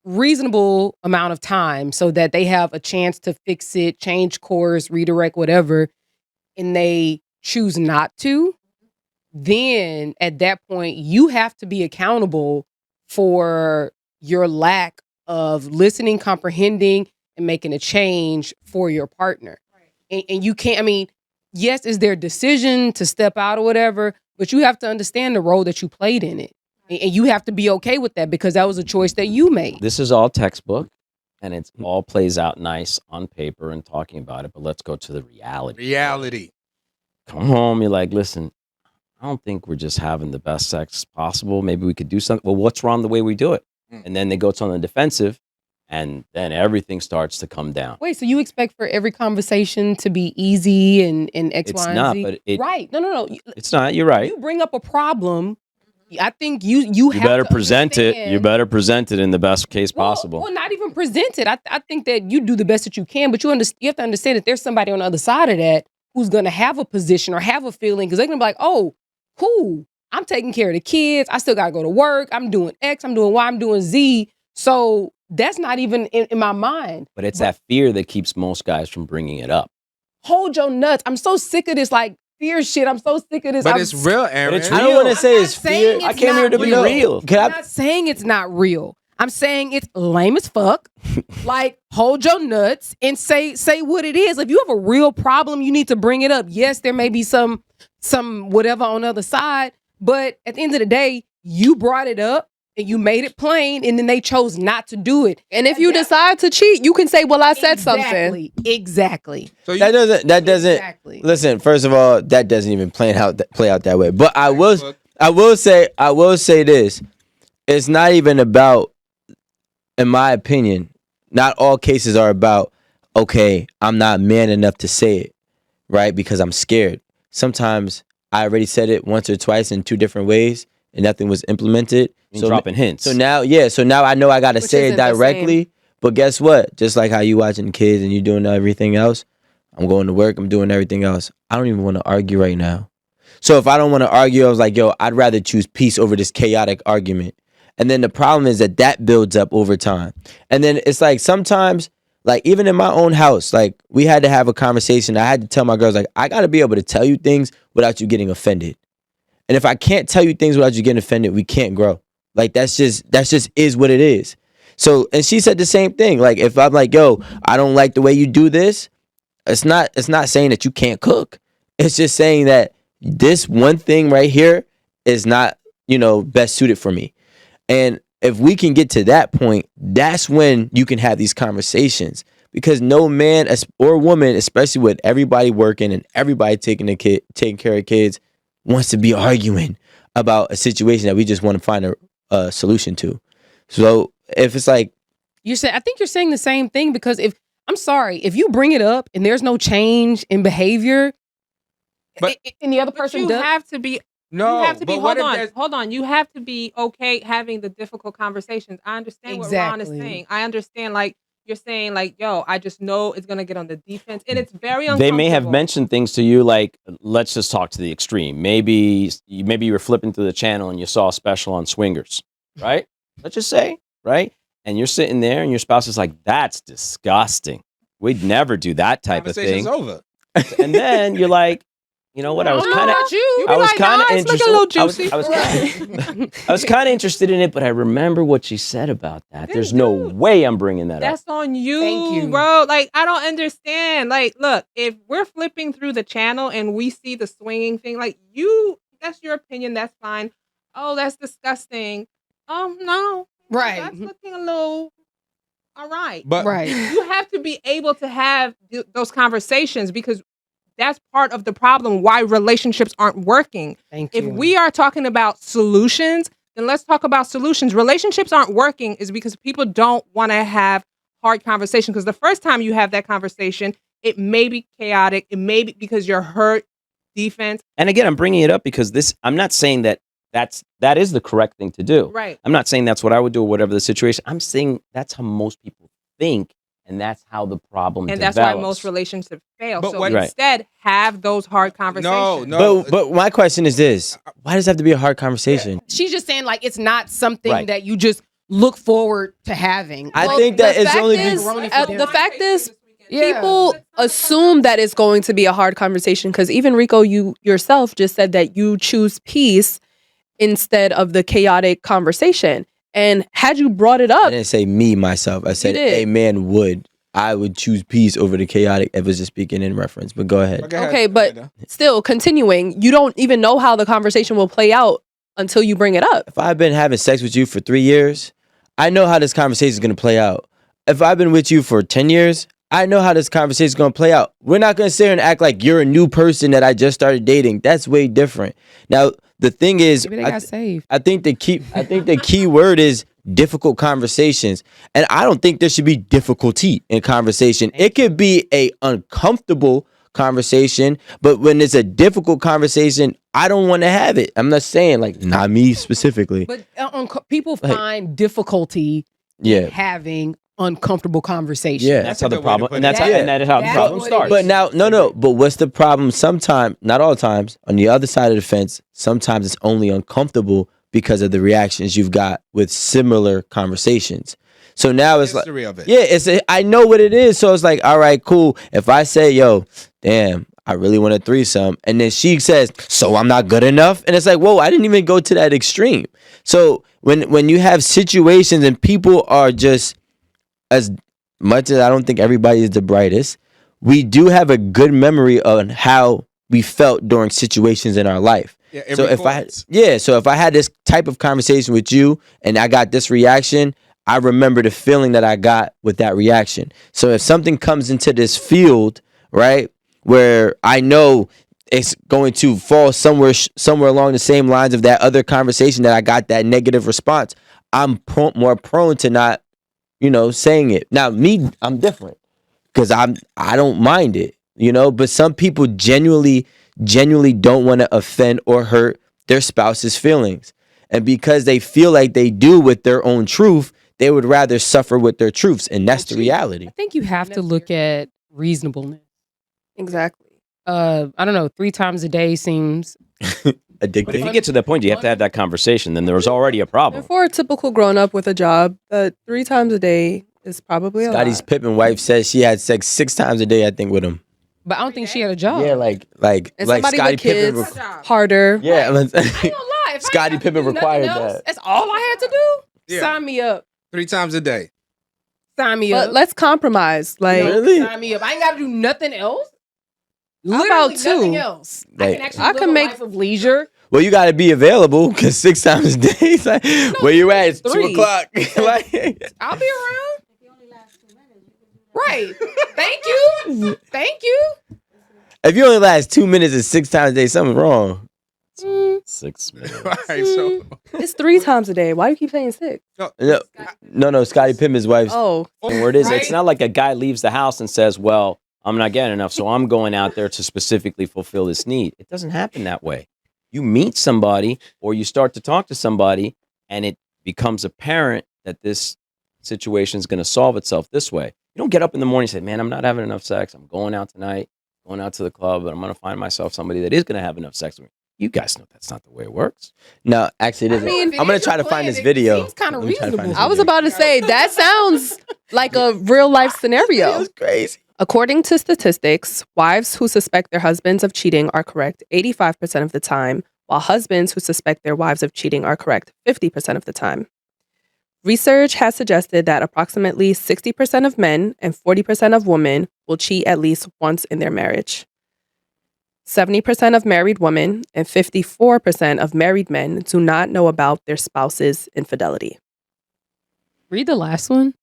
[SPEAKER 4] reasonable amount of time so that they have a chance to fix it, change course, redirect, whatever, and they choose not to, then at that point, you have to be accountable for your lack of listening, comprehending, and making a change for your partner. And you can't, yes, it's their decision to step out or whatever, but you have to understand the role that you played in it. And you have to be okay with that because that was a choice that you made.
[SPEAKER 2] This is all textbook, and it all plays out nice on paper and talking about it. But let's go to the reality.
[SPEAKER 5] Reality.
[SPEAKER 2] Come home, you're like, listen, I don't think we're just having the best sex possible. Maybe we could do something. Well, what's wrong the way we do it? And then they go on the defensive, and then everything starts to come down.
[SPEAKER 4] Wait, so you expect for every conversation to be easy and X,
[SPEAKER 2] It's
[SPEAKER 4] Y, and
[SPEAKER 2] not,
[SPEAKER 4] Z?
[SPEAKER 2] but it-
[SPEAKER 4] right. No.
[SPEAKER 2] It's not. You're right.
[SPEAKER 4] You bring up a problem. I think you
[SPEAKER 2] You
[SPEAKER 4] have
[SPEAKER 2] better
[SPEAKER 4] to
[SPEAKER 2] present it.
[SPEAKER 4] understand-
[SPEAKER 2] You better present it in the best case possible.
[SPEAKER 4] Well, not even present it. I think that you do the best that you can, but you have to understand that there's somebody on the other side of that who's going to have a position or have a feeling because they're going to be like, oh, cool. I'm taking care of the kids. I still got to go to work. I'm doing X. I'm doing Y. I'm doing Z. So that's not even in my mind.
[SPEAKER 2] But it's that fear that keeps most guys from bringing it up.
[SPEAKER 4] Hold your nuts. I'm so sick of this like fear shit. I'm so sick of this.
[SPEAKER 5] But
[SPEAKER 4] I'm
[SPEAKER 5] it's real, Aaron.
[SPEAKER 2] it's
[SPEAKER 3] I don't want to say
[SPEAKER 4] I'm
[SPEAKER 3] it's
[SPEAKER 4] not saying
[SPEAKER 3] fear.
[SPEAKER 4] it's
[SPEAKER 2] I came here to be
[SPEAKER 4] not
[SPEAKER 2] real.
[SPEAKER 3] Can
[SPEAKER 4] I'm
[SPEAKER 3] I?
[SPEAKER 4] not saying it's not real. I'm saying it's lame as fuck. Like, hold your nuts and say what it is. If you have a real problem, you need to bring it up. Yes, there may be some whatever on the other side, but at the end of the day, you brought it up and you made it plain, and then they chose not to do it.
[SPEAKER 1] And if you decide to cheat, you can say, well, I said something.
[SPEAKER 4] Exactly.
[SPEAKER 5] So you,
[SPEAKER 3] That doesn't.
[SPEAKER 4] Exactly.
[SPEAKER 3] Listen, first of all, that doesn't even play out that way. But I
[SPEAKER 5] Textbook.
[SPEAKER 3] will say this. It's not even about, in my opinion, not all cases are about, okay, I'm not man enough to say it, right? Because I'm scared. Sometimes I already said it once or twice in two different ways and nothing was implemented.
[SPEAKER 2] So dropping hints.
[SPEAKER 3] So now I know I gotta
[SPEAKER 1] Which
[SPEAKER 3] say it
[SPEAKER 1] isn't the
[SPEAKER 3] directly. But guess what? Just like how you watching kids and you doing everything else, I'm going to work, I'm doing everything else. I don't even want to argue right now. So if I don't want to argue, I was like, yo, I'd rather choose peace over this chaotic argument. And then the problem is that builds up over time. And then it's like sometimes, like even in my own house, like we had to have a conversation. I had to tell my girls, like, I gotta be able to tell you things without you getting offended. And if I can't tell you things without you getting offended, we can't grow. Like that's just is what it is. So, and she said the same thing. Like if I'm like, yo, I don't like the way you do this, it's not saying that you can't cook. It's just saying that this one thing right here is not, best suited for me. And if we can get to that point, that's when you can have these conversations. Because no man or woman, especially with everybody working and everybody taking care of kids, wants to be arguing about a situation that we just want to find a solution to. So if it's like,
[SPEAKER 4] I think you're saying the same thing because if you bring it up and there's no change in behavior,
[SPEAKER 5] But-
[SPEAKER 4] and the other
[SPEAKER 6] But
[SPEAKER 4] person
[SPEAKER 6] you
[SPEAKER 4] does,
[SPEAKER 6] have to be.
[SPEAKER 5] no,
[SPEAKER 6] You have to be.
[SPEAKER 5] but what if
[SPEAKER 6] Hold
[SPEAKER 5] there's-
[SPEAKER 6] on. You have to be okay having the difficult conversations. I understand what Ron is
[SPEAKER 4] Exactly.
[SPEAKER 6] saying. I understand, like you're saying, like, yo, I just know it's gonna get on the defense, and it's very
[SPEAKER 2] They
[SPEAKER 6] uncomfortable.
[SPEAKER 2] may have mentioned things to you like, let's just talk to the extreme. Maybe you were flipping through the channel and you saw a special on swingers, right? Let's just say, right? And you're sitting there and your spouse is like, that's disgusting. We'd never do that type of thing.
[SPEAKER 5] Conversation's over.
[SPEAKER 2] And then you're like, you know what? I
[SPEAKER 4] I
[SPEAKER 2] was
[SPEAKER 4] don't know
[SPEAKER 2] kind of.
[SPEAKER 4] about you.
[SPEAKER 6] be
[SPEAKER 2] I was
[SPEAKER 6] like,
[SPEAKER 2] kind of
[SPEAKER 6] "Nah, it's
[SPEAKER 2] interested.
[SPEAKER 6] looking a little juicy."
[SPEAKER 2] I was kind of interested in it, but I remember what she said about that.
[SPEAKER 6] Then,
[SPEAKER 2] There's no
[SPEAKER 6] dude,
[SPEAKER 2] way I'm bringing that up.
[SPEAKER 6] That's on you,
[SPEAKER 4] Thank you.
[SPEAKER 6] bro. Like, I don't understand. Like, look, if we're flipping through the channel and we see the swinging thing, like, that's your opinion. That's fine. Oh, that's disgusting. No.
[SPEAKER 4] Right.
[SPEAKER 6] That's looking a little all right.
[SPEAKER 5] But
[SPEAKER 4] Right.
[SPEAKER 6] You have to be able to have those conversations because that's part of the problem why relationships aren't working.
[SPEAKER 4] Thank
[SPEAKER 6] If
[SPEAKER 4] you.
[SPEAKER 6] we are talking about solutions, then let's talk about solutions. Relationships aren't working is because people don't want to have hard conversation because the first time you have that conversation, it may be chaotic. It may be because you're hurt, defense.
[SPEAKER 2] And again, I'm bringing it up because I'm not saying that that is the correct thing to do.
[SPEAKER 6] Right.
[SPEAKER 2] I'm not saying that's what I would do or whatever the situation. I'm saying that's how most people think, and that's how the problem
[SPEAKER 6] And
[SPEAKER 2] develops.
[SPEAKER 6] that's why most relationships fail.
[SPEAKER 5] But
[SPEAKER 6] So
[SPEAKER 5] what-
[SPEAKER 6] instead, have those hard conversations.
[SPEAKER 5] no.
[SPEAKER 3] But my question is this: why does it have to be a hard conversation?
[SPEAKER 4] She's just saying like it's not something
[SPEAKER 2] Right.
[SPEAKER 4] that you just look forward to having.
[SPEAKER 3] I
[SPEAKER 1] Well,
[SPEAKER 3] think that
[SPEAKER 1] the
[SPEAKER 3] it's
[SPEAKER 1] fact
[SPEAKER 3] only
[SPEAKER 1] is-
[SPEAKER 3] been-
[SPEAKER 1] the fact is,
[SPEAKER 4] Yeah.
[SPEAKER 1] people assume that it's going to be a hard conversation because even Rico, you yourself just said that you choose peace instead of the chaotic conversation. And had you brought it
[SPEAKER 3] I
[SPEAKER 1] up,
[SPEAKER 3] didn't say me myself. I said
[SPEAKER 1] did.
[SPEAKER 3] a man would. I would choose peace over the chaotic if it's just speaking in reference. But go ahead.
[SPEAKER 1] Okay, but still continuing, you don't even know how the conversation will play out until you bring it up.
[SPEAKER 3] If I've been having sex with you for 3 years, I know how this conversation is going to play out. If I've been with you for 10 years, I know how this conversation is going to play out. We're not going to sit here and act like you're a new person that I just started dating. That's way different. Now, the thing is,
[SPEAKER 4] Maybe they got saved.
[SPEAKER 3] I think the key word is difficult conversations. And I don't think there should be difficulty in conversation. It could be a uncomfortable conversation, but when it's a difficult conversation, I don't want to have it. I'm not saying like not me specifically.
[SPEAKER 4] But people find difficulty
[SPEAKER 3] Yeah.
[SPEAKER 4] having uncomfortable conversations.
[SPEAKER 3] Yeah.
[SPEAKER 2] That's how
[SPEAKER 5] That's a
[SPEAKER 2] the
[SPEAKER 5] good way to
[SPEAKER 2] problem,
[SPEAKER 5] put
[SPEAKER 2] and
[SPEAKER 5] it.
[SPEAKER 2] that's how,
[SPEAKER 3] Yeah.
[SPEAKER 2] and that is how the
[SPEAKER 4] That's
[SPEAKER 2] problem
[SPEAKER 4] what it
[SPEAKER 2] starts.
[SPEAKER 3] But now, no. But what's the problem? Sometimes, not all the times, on the other side of the fence, sometimes it's only uncomfortable because of the reactions you've got with similar conversations. So now it's like,
[SPEAKER 5] history of it.
[SPEAKER 3] yeah, I know what it is. So it's like, all right, cool. If I say, yo, damn, I really want a threesome, and then she says, so I'm not good enough, and it's like, whoa, I didn't even go to that extreme. So when you have situations and people are just, as much as I don't think everybody is the brightest, we do have a good memory on how we felt during situations in our life.
[SPEAKER 5] Yeah, it
[SPEAKER 3] So if
[SPEAKER 5] records.
[SPEAKER 3] I had this type of conversation with you and I got this reaction, I remember the feeling that I got with that reaction. So if something comes into this field, right, where I know it's going to fall somewhere along the same lines of that other conversation that I got that negative response, I'm more prone to not, saying it. Now me, I'm different because I don't mind it, but some people genuinely don't want to offend or hurt their spouse's feelings. And because they feel like they do with their own truth, they would rather suffer with their truths. And that's the reality.
[SPEAKER 4] I think you have to look at reasonableness.
[SPEAKER 1] Exactly.
[SPEAKER 4] I don't know, 3 times a day seems
[SPEAKER 2] But if you
[SPEAKER 3] Addicting.
[SPEAKER 2] get to that point, you have to have that conversation. Then there's already a problem.
[SPEAKER 1] And for a typical grown up with a job, 3 times a day is probably a
[SPEAKER 3] Scotty's
[SPEAKER 1] lot.
[SPEAKER 3] Pippen wife says she had sex 6 times a day, I think, with him.
[SPEAKER 4] but I don't think she had a job.
[SPEAKER 3] Yeah, like
[SPEAKER 1] And
[SPEAKER 3] Scottie
[SPEAKER 1] somebody with
[SPEAKER 3] Pippen.
[SPEAKER 1] kids,
[SPEAKER 6] Job.
[SPEAKER 1] harder.
[SPEAKER 3] Yeah,
[SPEAKER 4] I ain't gonna lie. If I
[SPEAKER 3] Scottie
[SPEAKER 4] ain't have to
[SPEAKER 3] Pippen
[SPEAKER 4] do nothing
[SPEAKER 3] required
[SPEAKER 4] else,
[SPEAKER 3] that.
[SPEAKER 4] That's all I had to do.
[SPEAKER 5] Yeah.
[SPEAKER 4] Sign me up.
[SPEAKER 5] 3 times a day.
[SPEAKER 4] Sign me
[SPEAKER 1] But
[SPEAKER 4] up.
[SPEAKER 1] let's compromise. Like,
[SPEAKER 3] Really?
[SPEAKER 4] Sign me up. I ain't got to do nothing else.
[SPEAKER 1] How
[SPEAKER 4] Literally
[SPEAKER 1] about
[SPEAKER 4] nothing
[SPEAKER 1] 2?
[SPEAKER 4] else. I
[SPEAKER 3] Like-
[SPEAKER 4] can actually
[SPEAKER 1] I
[SPEAKER 4] live
[SPEAKER 1] can
[SPEAKER 4] a
[SPEAKER 1] make-
[SPEAKER 4] life of leisure.
[SPEAKER 3] Well, you got to be available because 6 times a day. It's like, where you at? It's 2
[SPEAKER 1] 3.
[SPEAKER 3] o'clock. Like,
[SPEAKER 4] I'll be around. Right. Thank you. Thank you.
[SPEAKER 3] if you only last 2 minutes and 6 times a day, something's wrong.
[SPEAKER 2] 6 minutes.
[SPEAKER 5] Right, so
[SPEAKER 1] It's 3 times a day. Why do you keep saying 6?
[SPEAKER 3] No, Scottie Pippen's wife's
[SPEAKER 1] Oh,
[SPEAKER 3] word is
[SPEAKER 2] It's not like a guy leaves the house and says, well, I'm not getting enough, so I'm going out there to specifically fulfill this need. It doesn't happen that way. You meet somebody or you start to talk to somebody and it becomes apparent that this situation is going to solve itself this way. You don't get up in the morning and say, man, I'm not having enough sex. I'm going out tonight, going out to the club, but I'm going to find myself somebody that is going to have enough sex with me. You guys know that's not the way it works.
[SPEAKER 3] No, actually, it isn't.
[SPEAKER 1] mean,
[SPEAKER 3] I'm going to try to find this video.
[SPEAKER 4] Seems kind of
[SPEAKER 3] Let me try to find
[SPEAKER 4] reasonable.
[SPEAKER 3] this
[SPEAKER 1] I was
[SPEAKER 3] video.
[SPEAKER 1] about to say that sounds like a real life
[SPEAKER 3] It
[SPEAKER 1] scenario.
[SPEAKER 3] was crazy.
[SPEAKER 1] According to statistics, wives who suspect their husbands of cheating are correct 85% of the time, while husbands who suspect their wives of cheating are correct 50% of the time. Research has suggested that approximately 60% of men and 40% of women will cheat at least once in their marriage. 70% of married women and 54% of married men do not know about their spouse's infidelity.
[SPEAKER 4] Read the last one.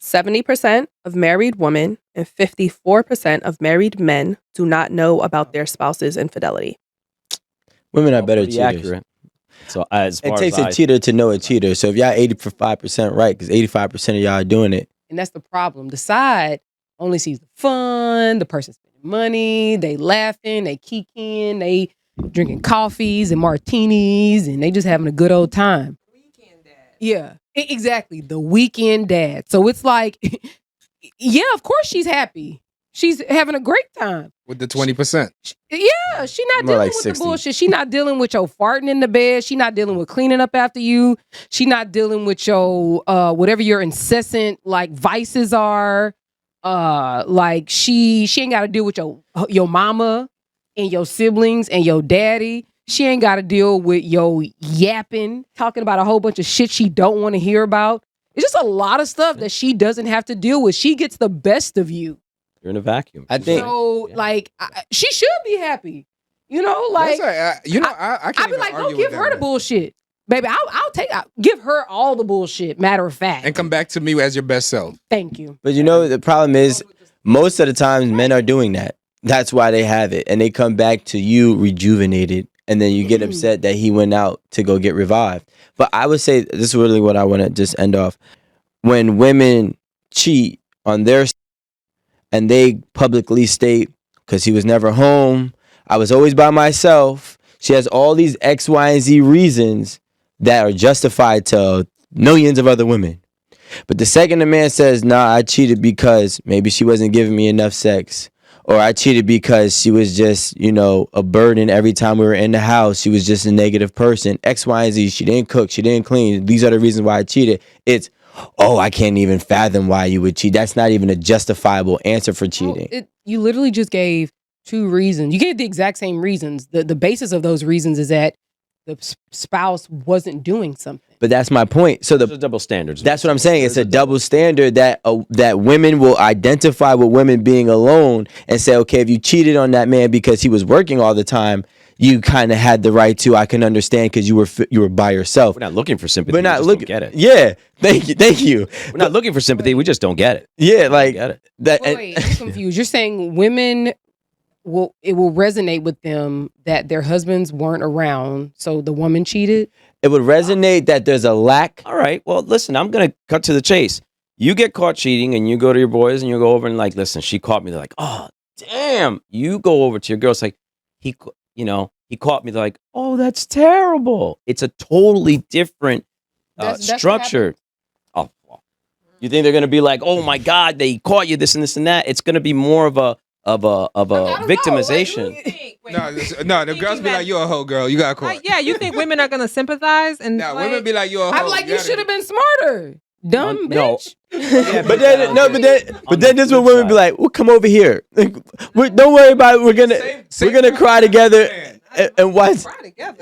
[SPEAKER 1] 70% of married women and 54% of married men do not know about their spouse's infidelity.
[SPEAKER 3] Women are
[SPEAKER 2] All
[SPEAKER 3] better
[SPEAKER 2] pretty
[SPEAKER 3] cheaters.
[SPEAKER 2] accurate. So as far
[SPEAKER 3] It takes
[SPEAKER 2] as
[SPEAKER 3] a cheater to know a cheater. So if y'all 85% right, because 85% of y'all are doing it.
[SPEAKER 4] And that's the problem. The side only sees the fun, the person spending money, they laughing, they kicking, they drinking coffees and martinis, and they just having a good old time. Yeah, exactly. The weekend dad. So it's like, yeah, of course she's happy. She's having a great time.
[SPEAKER 5] With the 20%.
[SPEAKER 4] Yeah, she not
[SPEAKER 3] More
[SPEAKER 4] dealing
[SPEAKER 3] like
[SPEAKER 4] with
[SPEAKER 3] 60.
[SPEAKER 4] the bullshit. She not dealing with your farting in the bed. She not dealing with cleaning up after you. She not dealing with your whatever your incessant like vices are. Like she ain't got to deal with your mama and your siblings and your daddy. She ain't got to deal with your yapping, talking about a whole bunch of shit she don't want to hear about. It's just a lot of stuff that she doesn't have to deal with. She gets the best of you.
[SPEAKER 2] you're in a vacuum.
[SPEAKER 3] I think-
[SPEAKER 4] So, like, she should be happy. You know, like,
[SPEAKER 5] That's right. I can't
[SPEAKER 4] I'd be
[SPEAKER 5] even
[SPEAKER 4] like,
[SPEAKER 5] argue
[SPEAKER 4] don't give
[SPEAKER 5] with
[SPEAKER 4] her
[SPEAKER 5] that,
[SPEAKER 4] the
[SPEAKER 5] man.
[SPEAKER 4] bullshit. Baby, I'll give her all the bullshit, matter of fact.
[SPEAKER 5] And come back to me as your best self.
[SPEAKER 4] Thank you.
[SPEAKER 3] But you know, the problem is most of the times men are doing that. That's why they have it. And they come back to you rejuvenated. And then you get upset that he went out to go get revived. But I would say this is really what I want to just end off. When women cheat on their and they publicly state, because he was never home, I was always by myself. She has all these X, Y, and Z reasons that are justified to millions of other women. But the second a man says, nah, I cheated because maybe she wasn't giving me enough sex, or I cheated because she was just, a burden every time we were in the house. She was just a negative person. X, Y, and Z. She didn't cook. She didn't clean. These are the reasons why I cheated. It's, oh, I can't even fathom why you would cheat. That's not even a justifiable answer for cheating.
[SPEAKER 4] Well, you literally just gave two reasons. You gave the exact same reasons. The basis of those reasons is that the spouse wasn't doing something.
[SPEAKER 3] But that's my point. So
[SPEAKER 2] Those are double standards.
[SPEAKER 3] that's what I'm saying. It's a double standard that that women will identify with women being alone and say, okay, if you cheated on that man because he was working all the time, you kind of had the right to. I can understand because you were by yourself.
[SPEAKER 2] We're not looking for sympathy.
[SPEAKER 3] We're not
[SPEAKER 2] we just
[SPEAKER 3] looking.
[SPEAKER 2] don't get it.
[SPEAKER 3] Yeah, thank you.
[SPEAKER 2] We're not looking for sympathy. We just don't get it.
[SPEAKER 3] Yeah, like
[SPEAKER 2] Get it.
[SPEAKER 3] that.
[SPEAKER 4] Wait, I'm confused. You're saying women it will resonate with them that their husbands weren't around, so the woman cheated?
[SPEAKER 3] It would resonate that there's a lack.
[SPEAKER 2] All right. Well, listen, I'm going to cut to the chase. You get caught cheating and you go to your boys and you go over and like, listen, she caught me. They're like, oh, damn. You go over to your girls like, he caught me. They're like, oh, that's terrible. It's a totally different
[SPEAKER 4] That's what
[SPEAKER 2] structure. Oh, well. You think they're going to be like, oh my God, they caught you this and this and that. It's going to be more of a victimization.
[SPEAKER 5] No, the girls be like, you're a hoe, girl. You got caught.
[SPEAKER 6] Yeah, you think women are gonna sympathize and
[SPEAKER 5] Nah, women be like, you're a hoe.
[SPEAKER 4] I'm like, you should have been smarter. Dumb
[SPEAKER 2] No.
[SPEAKER 4] bitch.
[SPEAKER 2] Yeah,
[SPEAKER 3] But then this is what women be like. Well, come over here. Don't worry about it. We're gonna cry together and watch.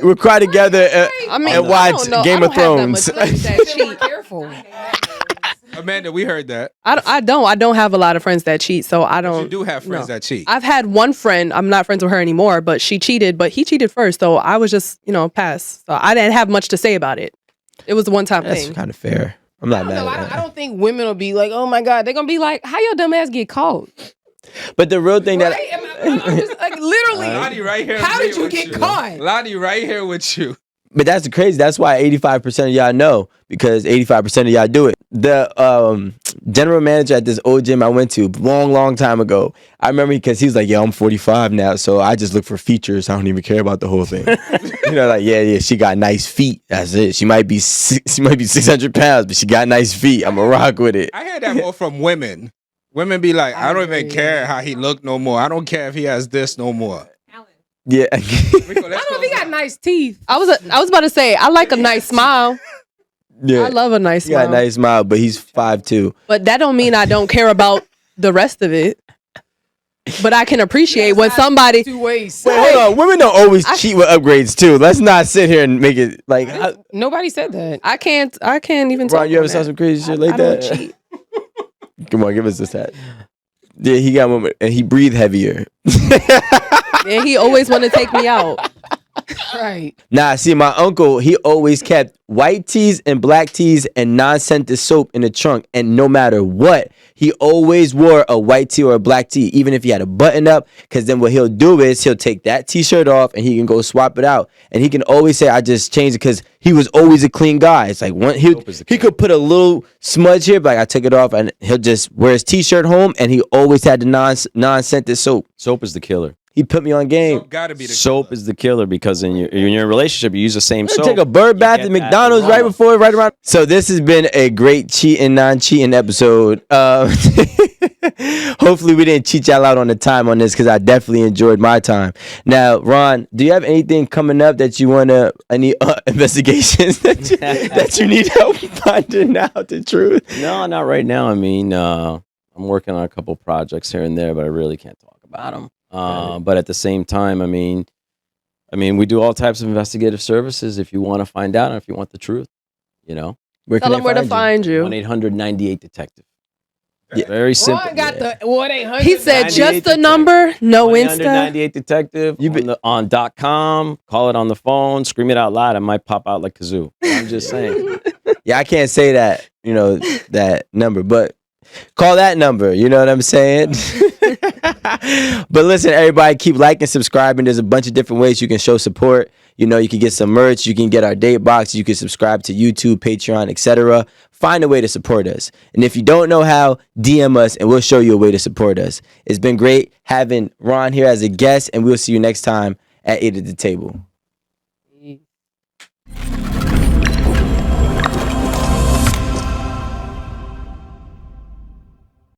[SPEAKER 3] We'll cry together and watch Game of Thrones.
[SPEAKER 4] Be careful.
[SPEAKER 5] Amanda, we heard that.
[SPEAKER 1] I don't have a lot of friends that cheat, so I
[SPEAKER 5] But
[SPEAKER 1] don't.
[SPEAKER 5] you do have friends that cheat.
[SPEAKER 1] I've had one friend. I'm not friends with her anymore, but she cheated. But he cheated first, so I was just pass. So I didn't have much to say about it. It was a one-time
[SPEAKER 3] That's
[SPEAKER 1] thing.
[SPEAKER 3] kind of fair. I'm not mad
[SPEAKER 4] I
[SPEAKER 3] at that.
[SPEAKER 4] don't think women will be like, oh my God. They're going to be like, how your dumb ass get caught?
[SPEAKER 3] But the real thing
[SPEAKER 4] Right? I'm just like, literally.
[SPEAKER 5] Lottie right here.
[SPEAKER 4] How
[SPEAKER 5] with
[SPEAKER 4] did you
[SPEAKER 5] with
[SPEAKER 4] get caught?
[SPEAKER 5] Lottie right here with you.
[SPEAKER 3] But that's crazy. That's why 85% of y'all know, because 85% of y'all do it. The general manager at this old gym I went to long time ago, I remember because he's like, yo, I'm 45 now, so I just look for features. I don't even care about the whole thing. Like, yeah, she got nice feet. That's it. She might be 600 pounds, but she got nice feet. I'm going to rock with it.
[SPEAKER 5] I hear that more from women. Women be like, I don't even care how he look no more. I don't care if he has this no more.
[SPEAKER 3] Yeah.
[SPEAKER 5] Rico,
[SPEAKER 4] I don't know if he got nice teeth.
[SPEAKER 1] I was about to say I like a nice smile.
[SPEAKER 3] Yeah.
[SPEAKER 1] I love a nice
[SPEAKER 3] He got
[SPEAKER 1] smile.
[SPEAKER 3] a nice smile, but he's 5'2".
[SPEAKER 1] But that don't mean I don't care about the rest of it. But I can appreciate when
[SPEAKER 4] That's not
[SPEAKER 1] somebody.
[SPEAKER 4] two ways.
[SPEAKER 3] Wait, hold on. Women don't always
[SPEAKER 1] I-
[SPEAKER 3] cheat with upgrades too. Let's not sit here and make it like.
[SPEAKER 4] Nobody said that.
[SPEAKER 1] I can't even.
[SPEAKER 3] Ron,
[SPEAKER 1] talk
[SPEAKER 3] you ever
[SPEAKER 1] on
[SPEAKER 3] saw
[SPEAKER 1] that.
[SPEAKER 3] some crazy shit like
[SPEAKER 1] I
[SPEAKER 3] that?
[SPEAKER 1] don't cheat.
[SPEAKER 3] Come on, give us this hat. Yeah, he got one, and he breathed heavier.
[SPEAKER 1] And he always want to take me out.
[SPEAKER 4] Right.
[SPEAKER 3] Nah, see, my uncle, he always kept white teas and black teas and non-scented soap in the trunk. And no matter what, he always wore a white tee or a black tee, even if he had a button up. Because then what he'll do is he'll take that t-shirt off and he can go swap it out. And he can always say, I just changed it, because he was always a clean guy. It's like
[SPEAKER 2] Soap is the
[SPEAKER 3] he
[SPEAKER 2] killer.
[SPEAKER 3] could put a little smudge here, but like I took it off, and he'll just wear his t-shirt home, and he always had the non-scented soap.
[SPEAKER 2] Soap is the killer.
[SPEAKER 3] He put me on game.
[SPEAKER 5] Soap gotta be the
[SPEAKER 2] Soap
[SPEAKER 5] killer.
[SPEAKER 2] is the killer because in your relationship, you use the same soap.
[SPEAKER 3] Take a bird bath
[SPEAKER 2] get
[SPEAKER 3] at
[SPEAKER 2] that
[SPEAKER 3] McDonald's
[SPEAKER 2] aroma.
[SPEAKER 3] right before, right around. So this has been a great cheating, non-cheating episode. Hopefully we didn't cheat y'all out on the time on this, because I definitely enjoyed my time. Now, Ron, do you have anything coming up that you want to, any investigations that you need help finding out the truth?
[SPEAKER 2] No, not right now. I mean, I'm working on a couple projects here and there, but I really can't talk about them. But at the same time, I mean, we do all types of investigative services if you want to find out and if you want the truth, you know.
[SPEAKER 3] Where
[SPEAKER 1] Tell
[SPEAKER 3] can
[SPEAKER 1] them
[SPEAKER 3] they
[SPEAKER 1] where to find you.
[SPEAKER 2] 1-800-98-DETECTIVE.
[SPEAKER 3] Yeah.
[SPEAKER 2] Very simple.
[SPEAKER 4] Ron got the 1-800.
[SPEAKER 1] He said
[SPEAKER 2] 98
[SPEAKER 1] just the
[SPEAKER 2] detective.
[SPEAKER 1] number, no Insta.
[SPEAKER 2] 1-800-98-DETECTIVE.
[SPEAKER 3] You be-
[SPEAKER 2] on .com. Call it on the phone. Scream it out loud. It might pop out like kazoo. I'm just saying.
[SPEAKER 3] Yeah, I can't say that, that number, but call that number. You know what I'm saying? But listen, everybody, keep liking, subscribing. There's a bunch of different ways you can show support. You can get some merch. You can get our date box. You can subscribe to YouTube, Patreon, etc. Find a way to support us. And if you don't know how, DM us and we'll show you a way to support us. It's been great having Ron here as a guest, and we'll see you next time at 8 at the Table.